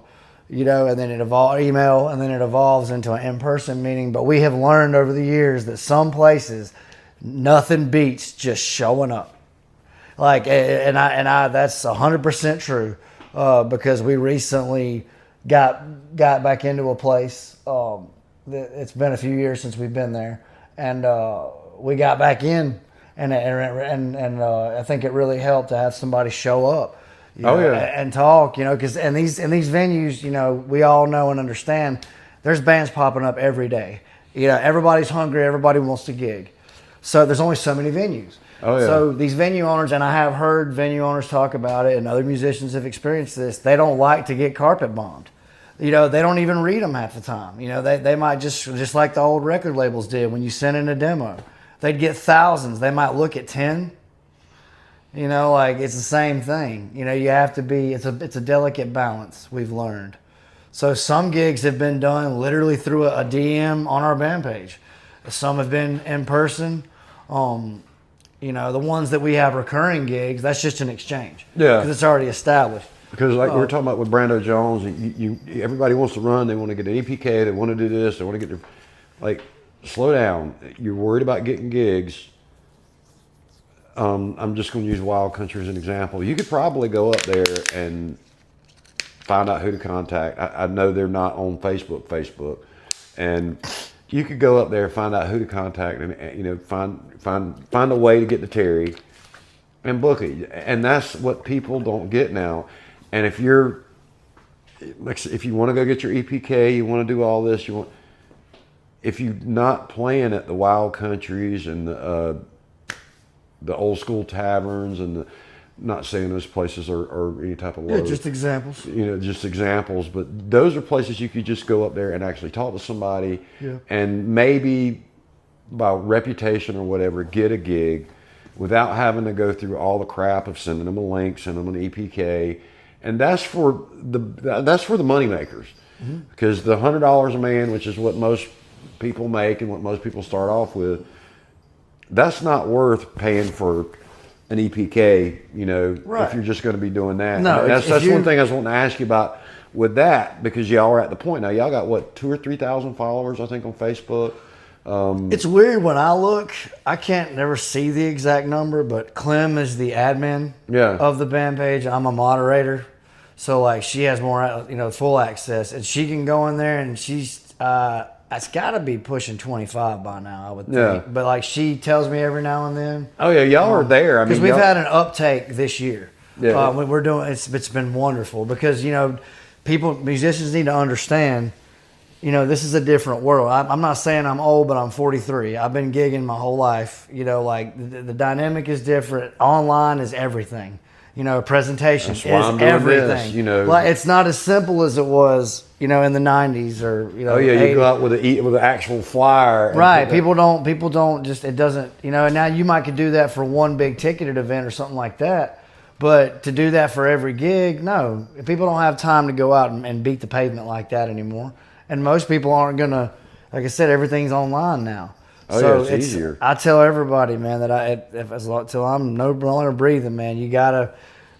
then it email, and then it evolves into an in-person meeting. But we have learned over the years that some places, nothing beats just showing up. Like, and I that's 100% true, because we recently got back into a place. It's been a few years since we've been there, and we got back in, and I think it really helped to have somebody show up. And talk, because in these venues, we all know and understand there's bands popping up every day. Everybody's hungry, everybody wants to gig. So there's only so many venues. So these venue owners, and I have heard venue owners talk about it, and other musicians have experienced this, they don't like to get carpet bombed. They don't even read them half the time. They might just like the old record labels did when you sent in a demo. They'd get thousands. They might look at 10. It's the same thing. You have to be, it's a delicate balance, we've learned. So some gigs have been done literally through a DM on our band page. Some have been in person. The ones that we have recurring gigs, that's just an exchange.
Yeah.
Because it's already established.
Because like we were talking about with Brando Jones, everybody wants to run, they want to get an EPK, they want to do this, they want to get their, slow down. You're worried about getting gigs. I'm just going to use Wild Country as an example. You could probably go up there and find out who to contact. I know they're not on Facebook, and you could go up there, find out who to contact, and find a way to get to Terry and book it. And that's what people don't get now. And if you want to go get your EPK, you want to do all this, if you're not playing at the Wild Countries and the old school taverns, and not saying those places are any type of low.
Yeah, just examples.
Just examples. But those are places you could just go up there and actually talk to somebody, and maybe by reputation or whatever, get a gig without having to go through all the crap of sending them a link, sending them an EPK. And that's for the money makers, because the $100 a man, which is what most people make and what most people start off with, that's not worth paying for an EPK, if you're just going to be doing that.
No,
that's one thing I was wanting to ask you about with that, because y'all are at the point now. Y'all got what, 2,000 or 3,000 followers, I think, on Facebook.
It's weird when I look. I can't never see the exact number, but Clem is the admin of the band page. I'm a moderator, so she has more, full access, and she can go in there, and she's. It's got to be pushing 25 by now, I would think. Yeah. But she tells me every now and then.
Oh yeah, y'all are there.
Because we've had an uptake this year.
Yeah.
We're doing. It's been wonderful, because musicians need to understand. This is a different world. I'm not saying I'm old, but I'm 43. I've been gigging my whole life. The dynamic is different. Online is everything. Presentation is everything.
This,
it's not as simple as it was, in the 90s or,
you go out with an actual flyer.
Right. People don't just, it doesn't, and now you could do that for one big ticketed event or something like that. But to do that for every gig, no. People don't have time to go out and beat the pavement like that anymore. And most people aren't going to, like I said, everything's online now.
So it's easier.
I tell everybody, man, that till I'm no longer breathing, man, you gotta.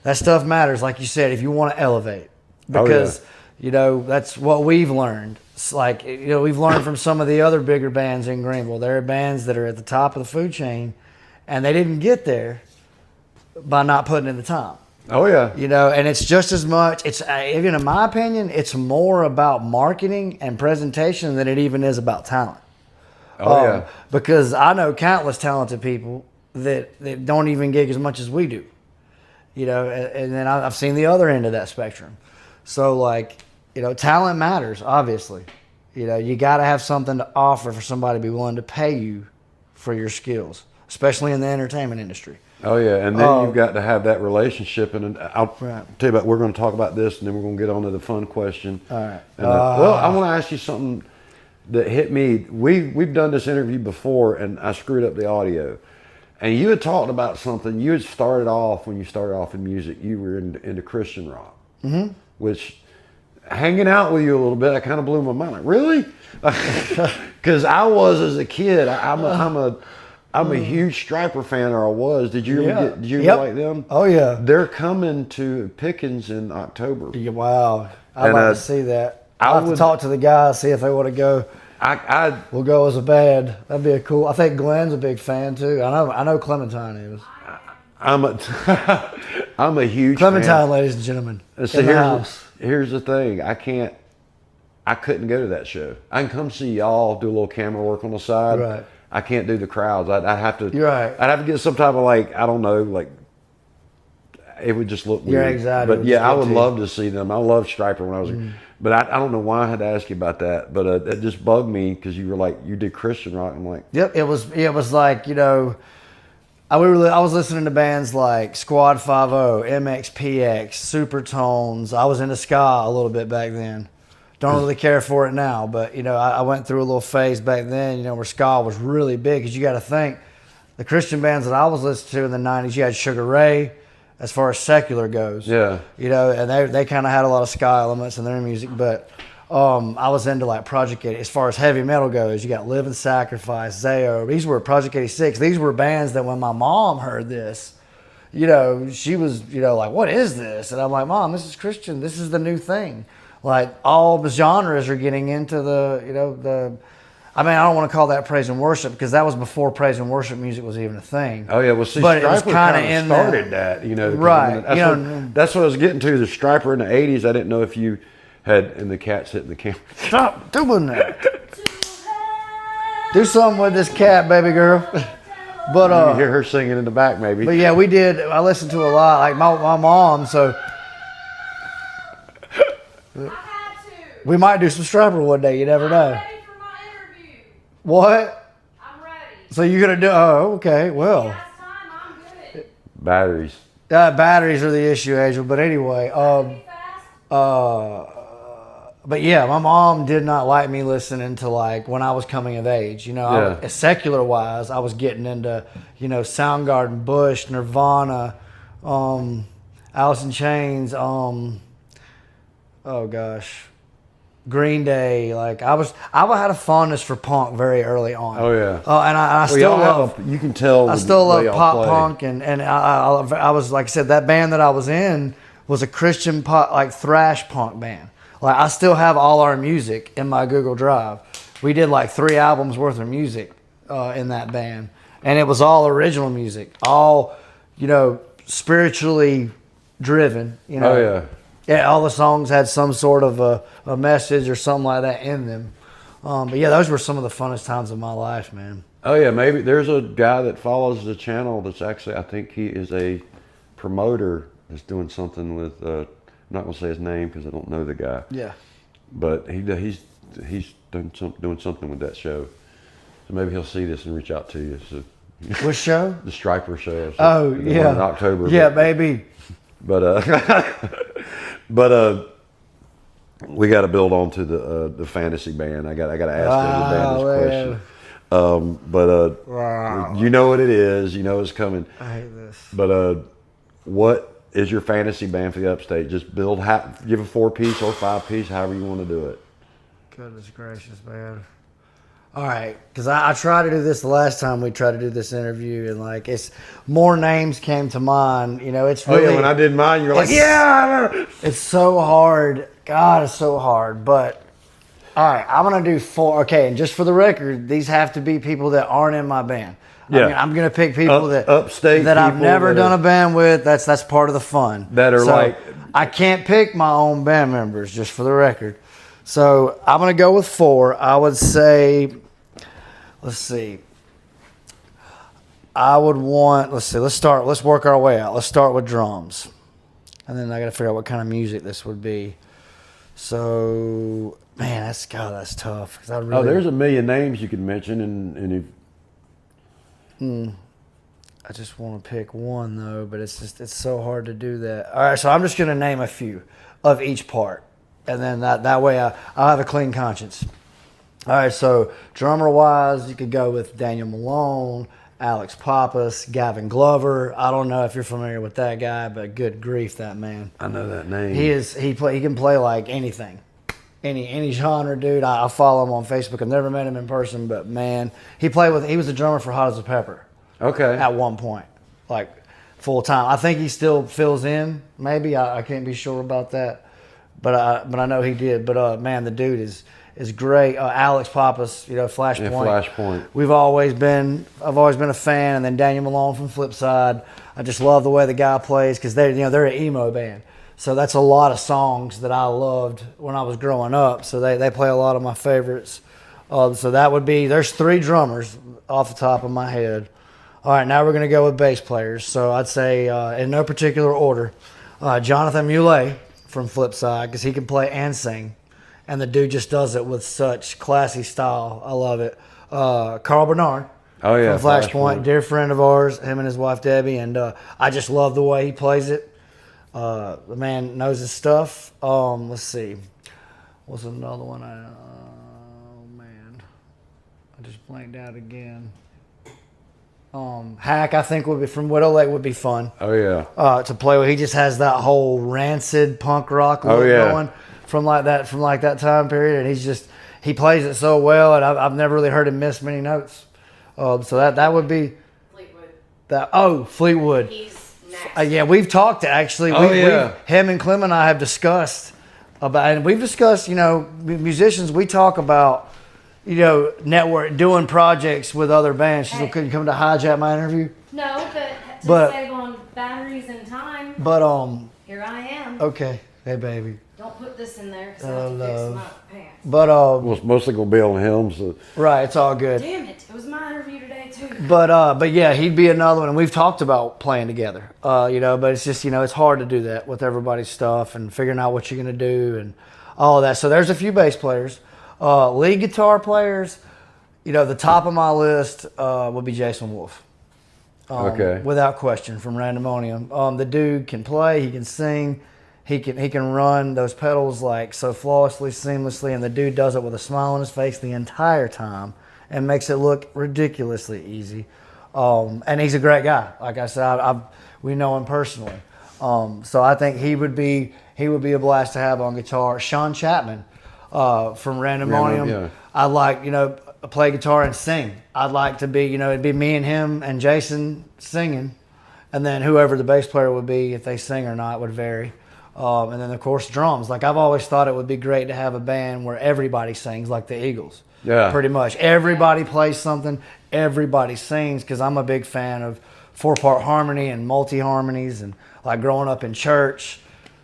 That stuff matters, like you said, if you want to elevate, because that's what we've learned. It's we've learned from some of the other bigger bands in Greenville. There are bands that are at the top of the food chain, and they didn't get there by not putting in the time.
Oh yeah.
And it's just as much. It's even in my opinion, it's more about marketing and presentation than it even is about talent. Because I know countless talented people that don't even gig as much as we do. and then I've seen the other end of that spectrum. So like, talent matters, obviously. You got to have something to offer for somebody to be willing to pay you for your skills, especially in the entertainment industry.
Oh yeah, and then you've got to have that relationship, and I'll tell you about. We're going to talk about this, and then we're going to get on to the fun question.
All right.
And, well, I want to ask you something that hit me. We've done this interview before, and I screwed up the audio. And you had talked about something. You had started off when you started off in music. You were into Christian rock, which hanging out with you a little bit, I kind of blew my mind. Like, really? Because I was as a kid. I'm a huge Striper fan, or I was. Did you ever like them?
Oh yeah.
They're coming to Pickens in October.
Yeah, wow. I'd like to see that. I'll have to talk to the guys, see if they want to go. We'll go as a band. That'd be cool. I think Glenn's a big fan too. I know Clementine is.
I'm a huge
Clementine,
fan.
ladies and gentlemen.
So here's the thing. I couldn't go to that show. I can come see y'all do a little camera work on the side.
Right.
I can't do the crowds. I'd have to.
You're right.
I'd have to get some type of I don't know, it would just look weird.
Your anxiety.
But yeah, I would love to see them. I loved Striper when I was. But I don't know why I had to ask you about that. But it just bugged me because you were like, you did Christian rock. I'm like,
yep. It was like I was listening to bands like Squad 5-0, MXPX, Supertones. I was into ska a little bit back then. Don't really care for it now, but I went through a little phase back then, where ska was really big. Because you got to think, the Christian bands that I was listening to in the '90s, you had Sugar Ray, as far as secular goes.
Yeah.
And they kind of had a lot of ska elements in their music, but I was into like Project 80. As far as heavy metal goes, you got Live and Sacrifice, Zayo. These were Project 86. These were bands that when my mom heard this, she was like, what is this? And I'm like, Mom, this is Christian. This is the new thing. Like all the genres are getting into I don't want to call that praise and worship because that was before praise and worship music was even a thing.
oh yeah, well see,
But it was
Striper
kinda
kind of
in
started that,
Right.
That's what I was getting to. The Striper in the '80s. I didn't know if you had, and the cat's hitting the camera.
Stop doing that. Do something with this cat, baby girl. But
You hear her singing in the back, maybe.
But yeah, we did. I listened to a lot, like my mom. So we might do some Striper one day. You never know.
I'm ready for my interview.
What?
I'm ready.
So you're gonna do? Oh, okay. Well,
Last time, I'm good.
Batteries.
batteries are the issue, Angel. But anyway,
Be fast.
but yeah, my mom did not like me listening to like when I was coming of age. Secular wise, I was getting into Soundgarden, Bush, Nirvana, Alice in Chains. Oh gosh, Green Day. Like I had a fondness for punk very early on.
Oh yeah.
And I still love.
You can tell.
I still love pop punk, and I was, like I said, that band that I was in was a Christian pop, like thrash punk band. Like I still have all our music in my Google Drive. We did like 3 albums worth of music in that band, and it was all original music, all spiritually driven.
Oh yeah.
Yeah, all the songs had some sort of a message or something like that in them. But yeah, those were some of the funnest times of my life, man.
Oh yeah, maybe there's a guy that follows the channel that's actually, I think he is a promoter that's doing something with. I'm not gonna say his name because I don't know the guy.
Yeah.
But he's doing something with that show, so maybe he'll see this and reach out to you. So
What show?
the Striper show.
Oh
the one
yeah.
in October.
Yeah, baby.
But we got to build on to the fantasy band. I got to ask every band this question. You know what it is. You know it's coming.
I hate this.
But what is your fantasy band for the Upstate? Just give a 4-piece or 5-piece, however you want to do it.
Goodness gracious, man. All right, because I tried to do this the last time we tried to do this interview, and like it's more names came to mind. It's really.
Oh yeah, when I did mine, you're like, yeah.
It's so hard. God, it's so hard. But all right, I'm gonna do 4. Okay, and just for the record, these have to be people that aren't in my band.
Yeah.
I'm gonna pick people that
Upstate
that I've
people
never
that
done
are-
a band with. That's part of the fun.
That are like-
I can't pick my own band members, just for the record. So I'm gonna go with 4. I would say. Let's see. I would want. Let's see. Let's work our way out. Let's start with drums, and then I got to figure out what kind of music this would be. So, man, that's tough. 'Cause I really,
there's a million names you could mention, and if,
I just want to pick one though, but it's so hard to do that. All right, so I'm just gonna name a few of each part, and then that way I'll have a clean conscience. All right, so drummer wise, you could go with Daniel Malone, Alex Pappas, Gavin Glover. I don't know if you're familiar with that guy, but good grief, that man.
I know that name.
He can play like anything. Any genre, dude. I follow him on Facebook. I've never met him in person, but man, he was a drummer for Hot as a Pepper.
Okay.
At one point, like full time. I think he still fills in. Maybe I can't be sure about that, but I know he did. But man, the dude is great. Alex Pappas, Flashpoint.
Yeah, Flashpoint.
I've always been a fan, and then Daniel Malone from Flipside. I just love the way the guy plays because they're an emo band. So that's a lot of songs that I loved when I was growing up. So they play a lot of my favorites. So that would be, there's 3 drummers off the top of my head. All right, now we're going to go with bass players. So I'd say, in no particular order, Jonathan Muley from Flipside, because he can play and sing. And the dude just does it with such classy style. I love it. Carl Bernard
Oh yeah,
from Flashpoint, dear friend of ours, him and his wife Debbie. And I just love the way he plays it. The man knows his stuff. Let's see. What's another one? Oh, man. I just blanked out again. Hack, I think, would be from Widow Lake would be fun.
Oh yeah.
To play with. He just has that whole rancid punk rock look going from that time period, and he plays it so well, and I've never really heard him miss many notes. So that would be
Fleetwood.
Fleetwood.
He's next.
Yeah, we've talked actually. Him and Clem and I have discussed about, and we've discussed, musicians. We talk about, network doing projects with other bands. She couldn't come to hijack my interview.
No, but to save on batteries and time.
But
Here I am.
okay, hey baby.
Don't put this in there because I have to fix my pants.
But
Well, it's mostly gonna be on him. So.
right, it's all good.
Damn it! It was my interview today too.
But yeah, he'd be another one, and we've talked about playing together. But it's just it's hard to do that with everybody's stuff and figuring out what you're gonna do and all of that. So there's a few bass players, lead guitar players. The top of my list would be Jason Wolf.
Okay.
Without question, from Randomonium. The dude can play, he can sing, he can run those pedals like so flawlessly, seamlessly, and the dude does it with a smile on his face the entire time and makes it look ridiculously easy. And he's a great guy. Like I said, we know him personally. So I think he would be a blast to have on guitar. Sean Chapman from Randomonium.
Yeah.
I'd like, play guitar and sing. I'd like to be, it'd be me and him and Jason singing, and then whoever the bass player would be, if they sing or not, would vary. And then of course drums. Like I've always thought it would be great to have a band where everybody sings, like the Eagles.
Yeah.
Pretty much everybody plays something, everybody sings, because I'm a big fan of 4-part harmony and multi-harmonies, and like growing up in church,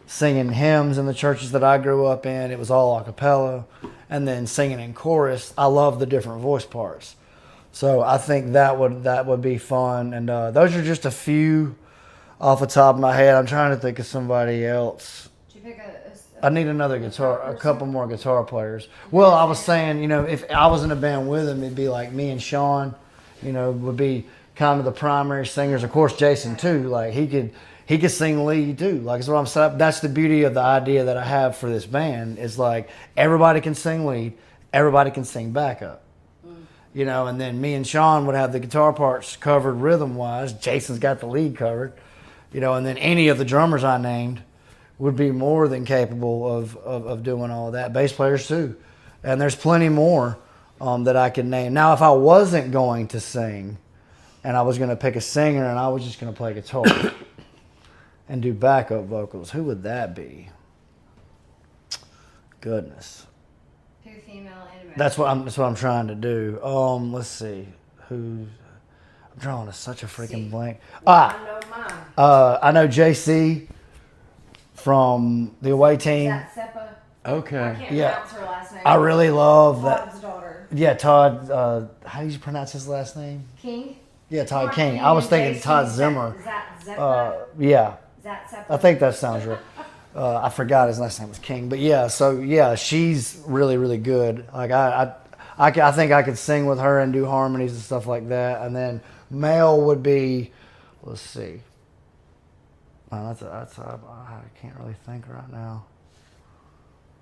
singing hymns in the churches that I grew up in, it was all a cappella, and then singing in chorus. I love the different voice parts. So I think that would be fun. And those are just a few off the top of my head. I'm trying to think of somebody else.
Did you pick
I need another guitar, a couple more guitar players. Well, I was saying, if I was in a band with him, it'd be like me and Sean, would be kind of the primary singers. Of course, Jason too. Like he could sing lead too. Like that's what I'm saying. That's the beauty of the idea that I have for this band is like everybody can sing lead, everybody can sing backup. And then me and Sean would have the guitar parts covered rhythm wise. Jason's got the lead covered. And then any of the drummers I named would be more than capable of doing all of that. Bass players too. And there's plenty more that I can name. Now, if I wasn't going to sing and I was going to pick a singer and I was just going to play guitar and do backup vocals, who would that be? Goodness.
Two female and a
That's what I'm trying to do. Let's see. I'm drawing such a freaking blank.
I know mine.
I know JC from the away team.
Is that Seppa?
Okay.
I can't
Yeah.
pronounce her last name.
I really love that.
Todd's daughter.
Yeah, Todd. How do you pronounce his last name?
King?
Yeah, Todd
Mark
King.
King
I was
and
thinking
Jason
Todd Zimmer. Yeah, I think that sounds right. I forgot his last name was King, but yeah. So yeah, she's really, really good. Like I think I could sing with her and do harmonies and stuff like that. And then male would be, let's see. I can't really think right now.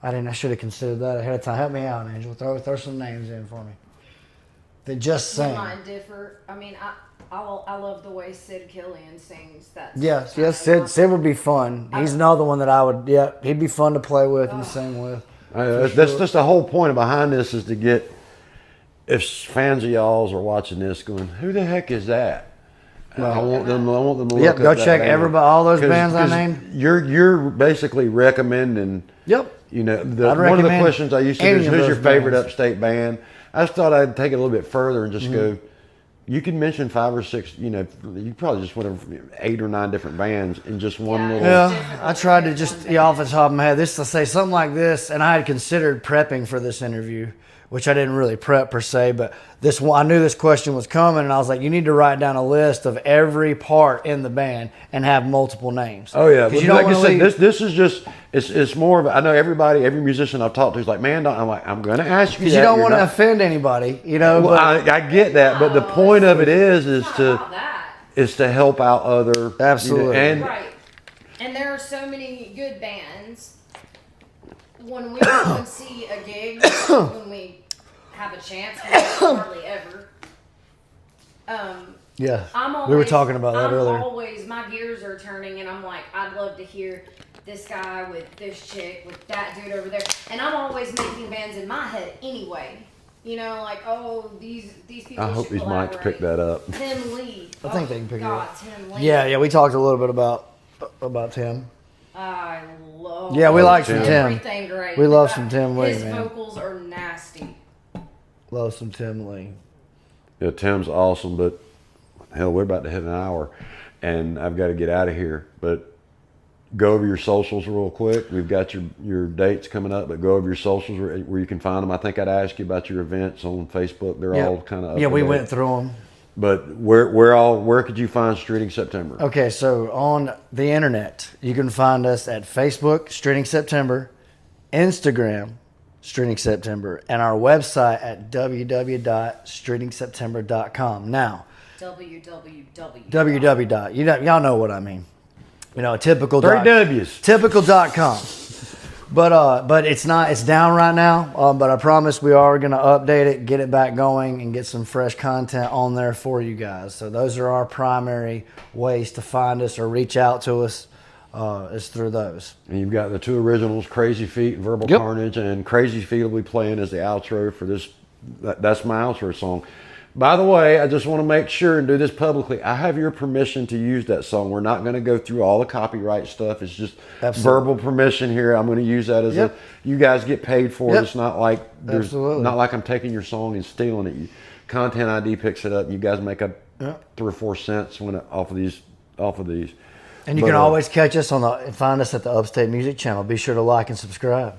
I should have considered that ahead of time. Help me out, Angel. Throw some names in for me. They just sing.
Mine differ. I mean, I love the way Sid Killian sings.
Yes, Sid would be fun. He's another one that I would. Yeah, he'd be fun to play with and sing with.
That's just the whole point behind this is to get, if fans of y'all's are watching this going, who the heck is that? I want them to look
Yep, go
up that
check
band.
all those bands I named.
You're basically recommending.
Yep.
You know,
I'd
one of the
recommend
questions I used to do
any
is,
of
who's your
those
favorite
bands.
Upstate band? I just thought I'd take it a little bit further and just go, you can mention 5 or 6, you know, you probably just went over 8 or 9 different bands in just one little.
Yeah, I tried to just, off the top of my head, to say something like this, and I had considered prepping for this interview, which I didn't really prep per se, but this one, I knew this question was coming, and I was like, you need to write down a list of every part in the band and have multiple names.
Oh yeah, but
you don't
like I said,
leave,
this is just it's more of. I know every musician I've talked to is like, man, I'm going to ask you
because
that.
you don't
You're
want to
not-
offend anybody, you know.
Well,
but
I get that, but the point of it is
Not about that.
to help out other.
Absolutely.
And
Right. And there are so many good bands. When we go and see a gig, when we have a chance, we hardly ever.
yeah,
I'm always,
we were talking about that
I'm
earlier.
always, my gears are turning, and I'm like, I'd love to hear this guy with this chick with that dude over there, and I'm always making bands in my head anyway. You know, like, oh, these people.
I hope
should
these mics
collaborate.
pick that up.
Tim Lee.
I think they can pick it up.
Tim Lee.
Yeah, we talked a little bit about Tim.
I love.
Yeah, we like some Tim.
Everything great.
We love some Tim Lee,
His
man.
vocals are nasty.
Love some Tim Lee.
Yeah, Tim's awesome, but hell, we're about to hit an hour, and I've got to get out of here. But go over your socials real quick. We've got your dates coming up, but go over your socials where you can find them. I think I'd ask you about your events on Facebook. They're all kind of up
Yeah,
to
we
date.
went through them.
But where could you find Streeting September?
Okay, so on the internet, you can find us at Facebook, Streeting September, Instagram, Streeting September, and our website at www.streetingseptember.com. Now, www. Y'all know what I mean. You know, typical.
3 W's.
Typical.com. But it's not. It's down right now. But I promise we are going to update it, get it back going, and get some fresh content on there for you guys. So those are our primary ways to find us or reach out to us. Is through those.
And you've got the 2 originals, Crazy Feet and Verbal
Yep.
Carnage, and Crazy Feet will be playing as the outro for this. That's my outro song. By the way, I just want to make sure and do this publicly. I have your permission to use that song. We're not going to go through all the copyright stuff. It's just verbal permission here. I'm going to use that as you guys get paid for it.
Yep.
It's not like
Absolutely.
not like I'm taking your song and stealing it. Content ID picks it up, and you guys make up 3 or 4 cents off of these.
And you can always catch us find us at the Upstate Music channel. Be sure to like and subscribe.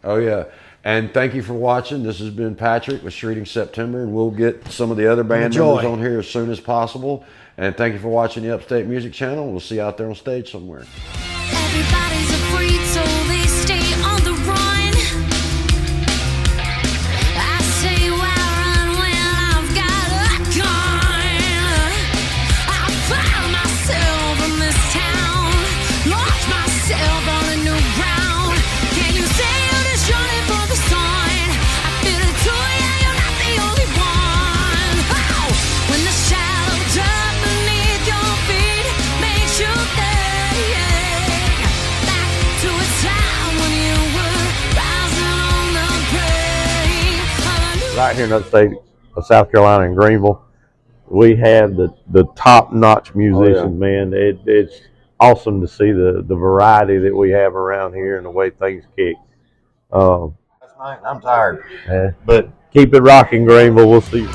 Oh yeah. And thank you for watching. This has been Patrick with Streeting September, and we'll get some of the other band members on here as soon as possible. And thank you for watching the Upstate Music channel. We'll see you out there on stage somewhere.
Everybody's afraid, so they stay on the run. I say why run when I've got a gun. I found myself in this town, lost myself on a new ground. Can you sail this journey for the sun? I feel it too, yeah, you're not the only one. Oh, when the shallow dirt beneath your feet makes you think back to a time when you were rising on the brink.
Right here in upstate of South Carolina in Greenville, we have the top-notch musicians, man. It's awesome to see the variety that we have around here and the way things kick.
Last night, and I'm tired.
But keep it rocking, Greenville. We'll see you.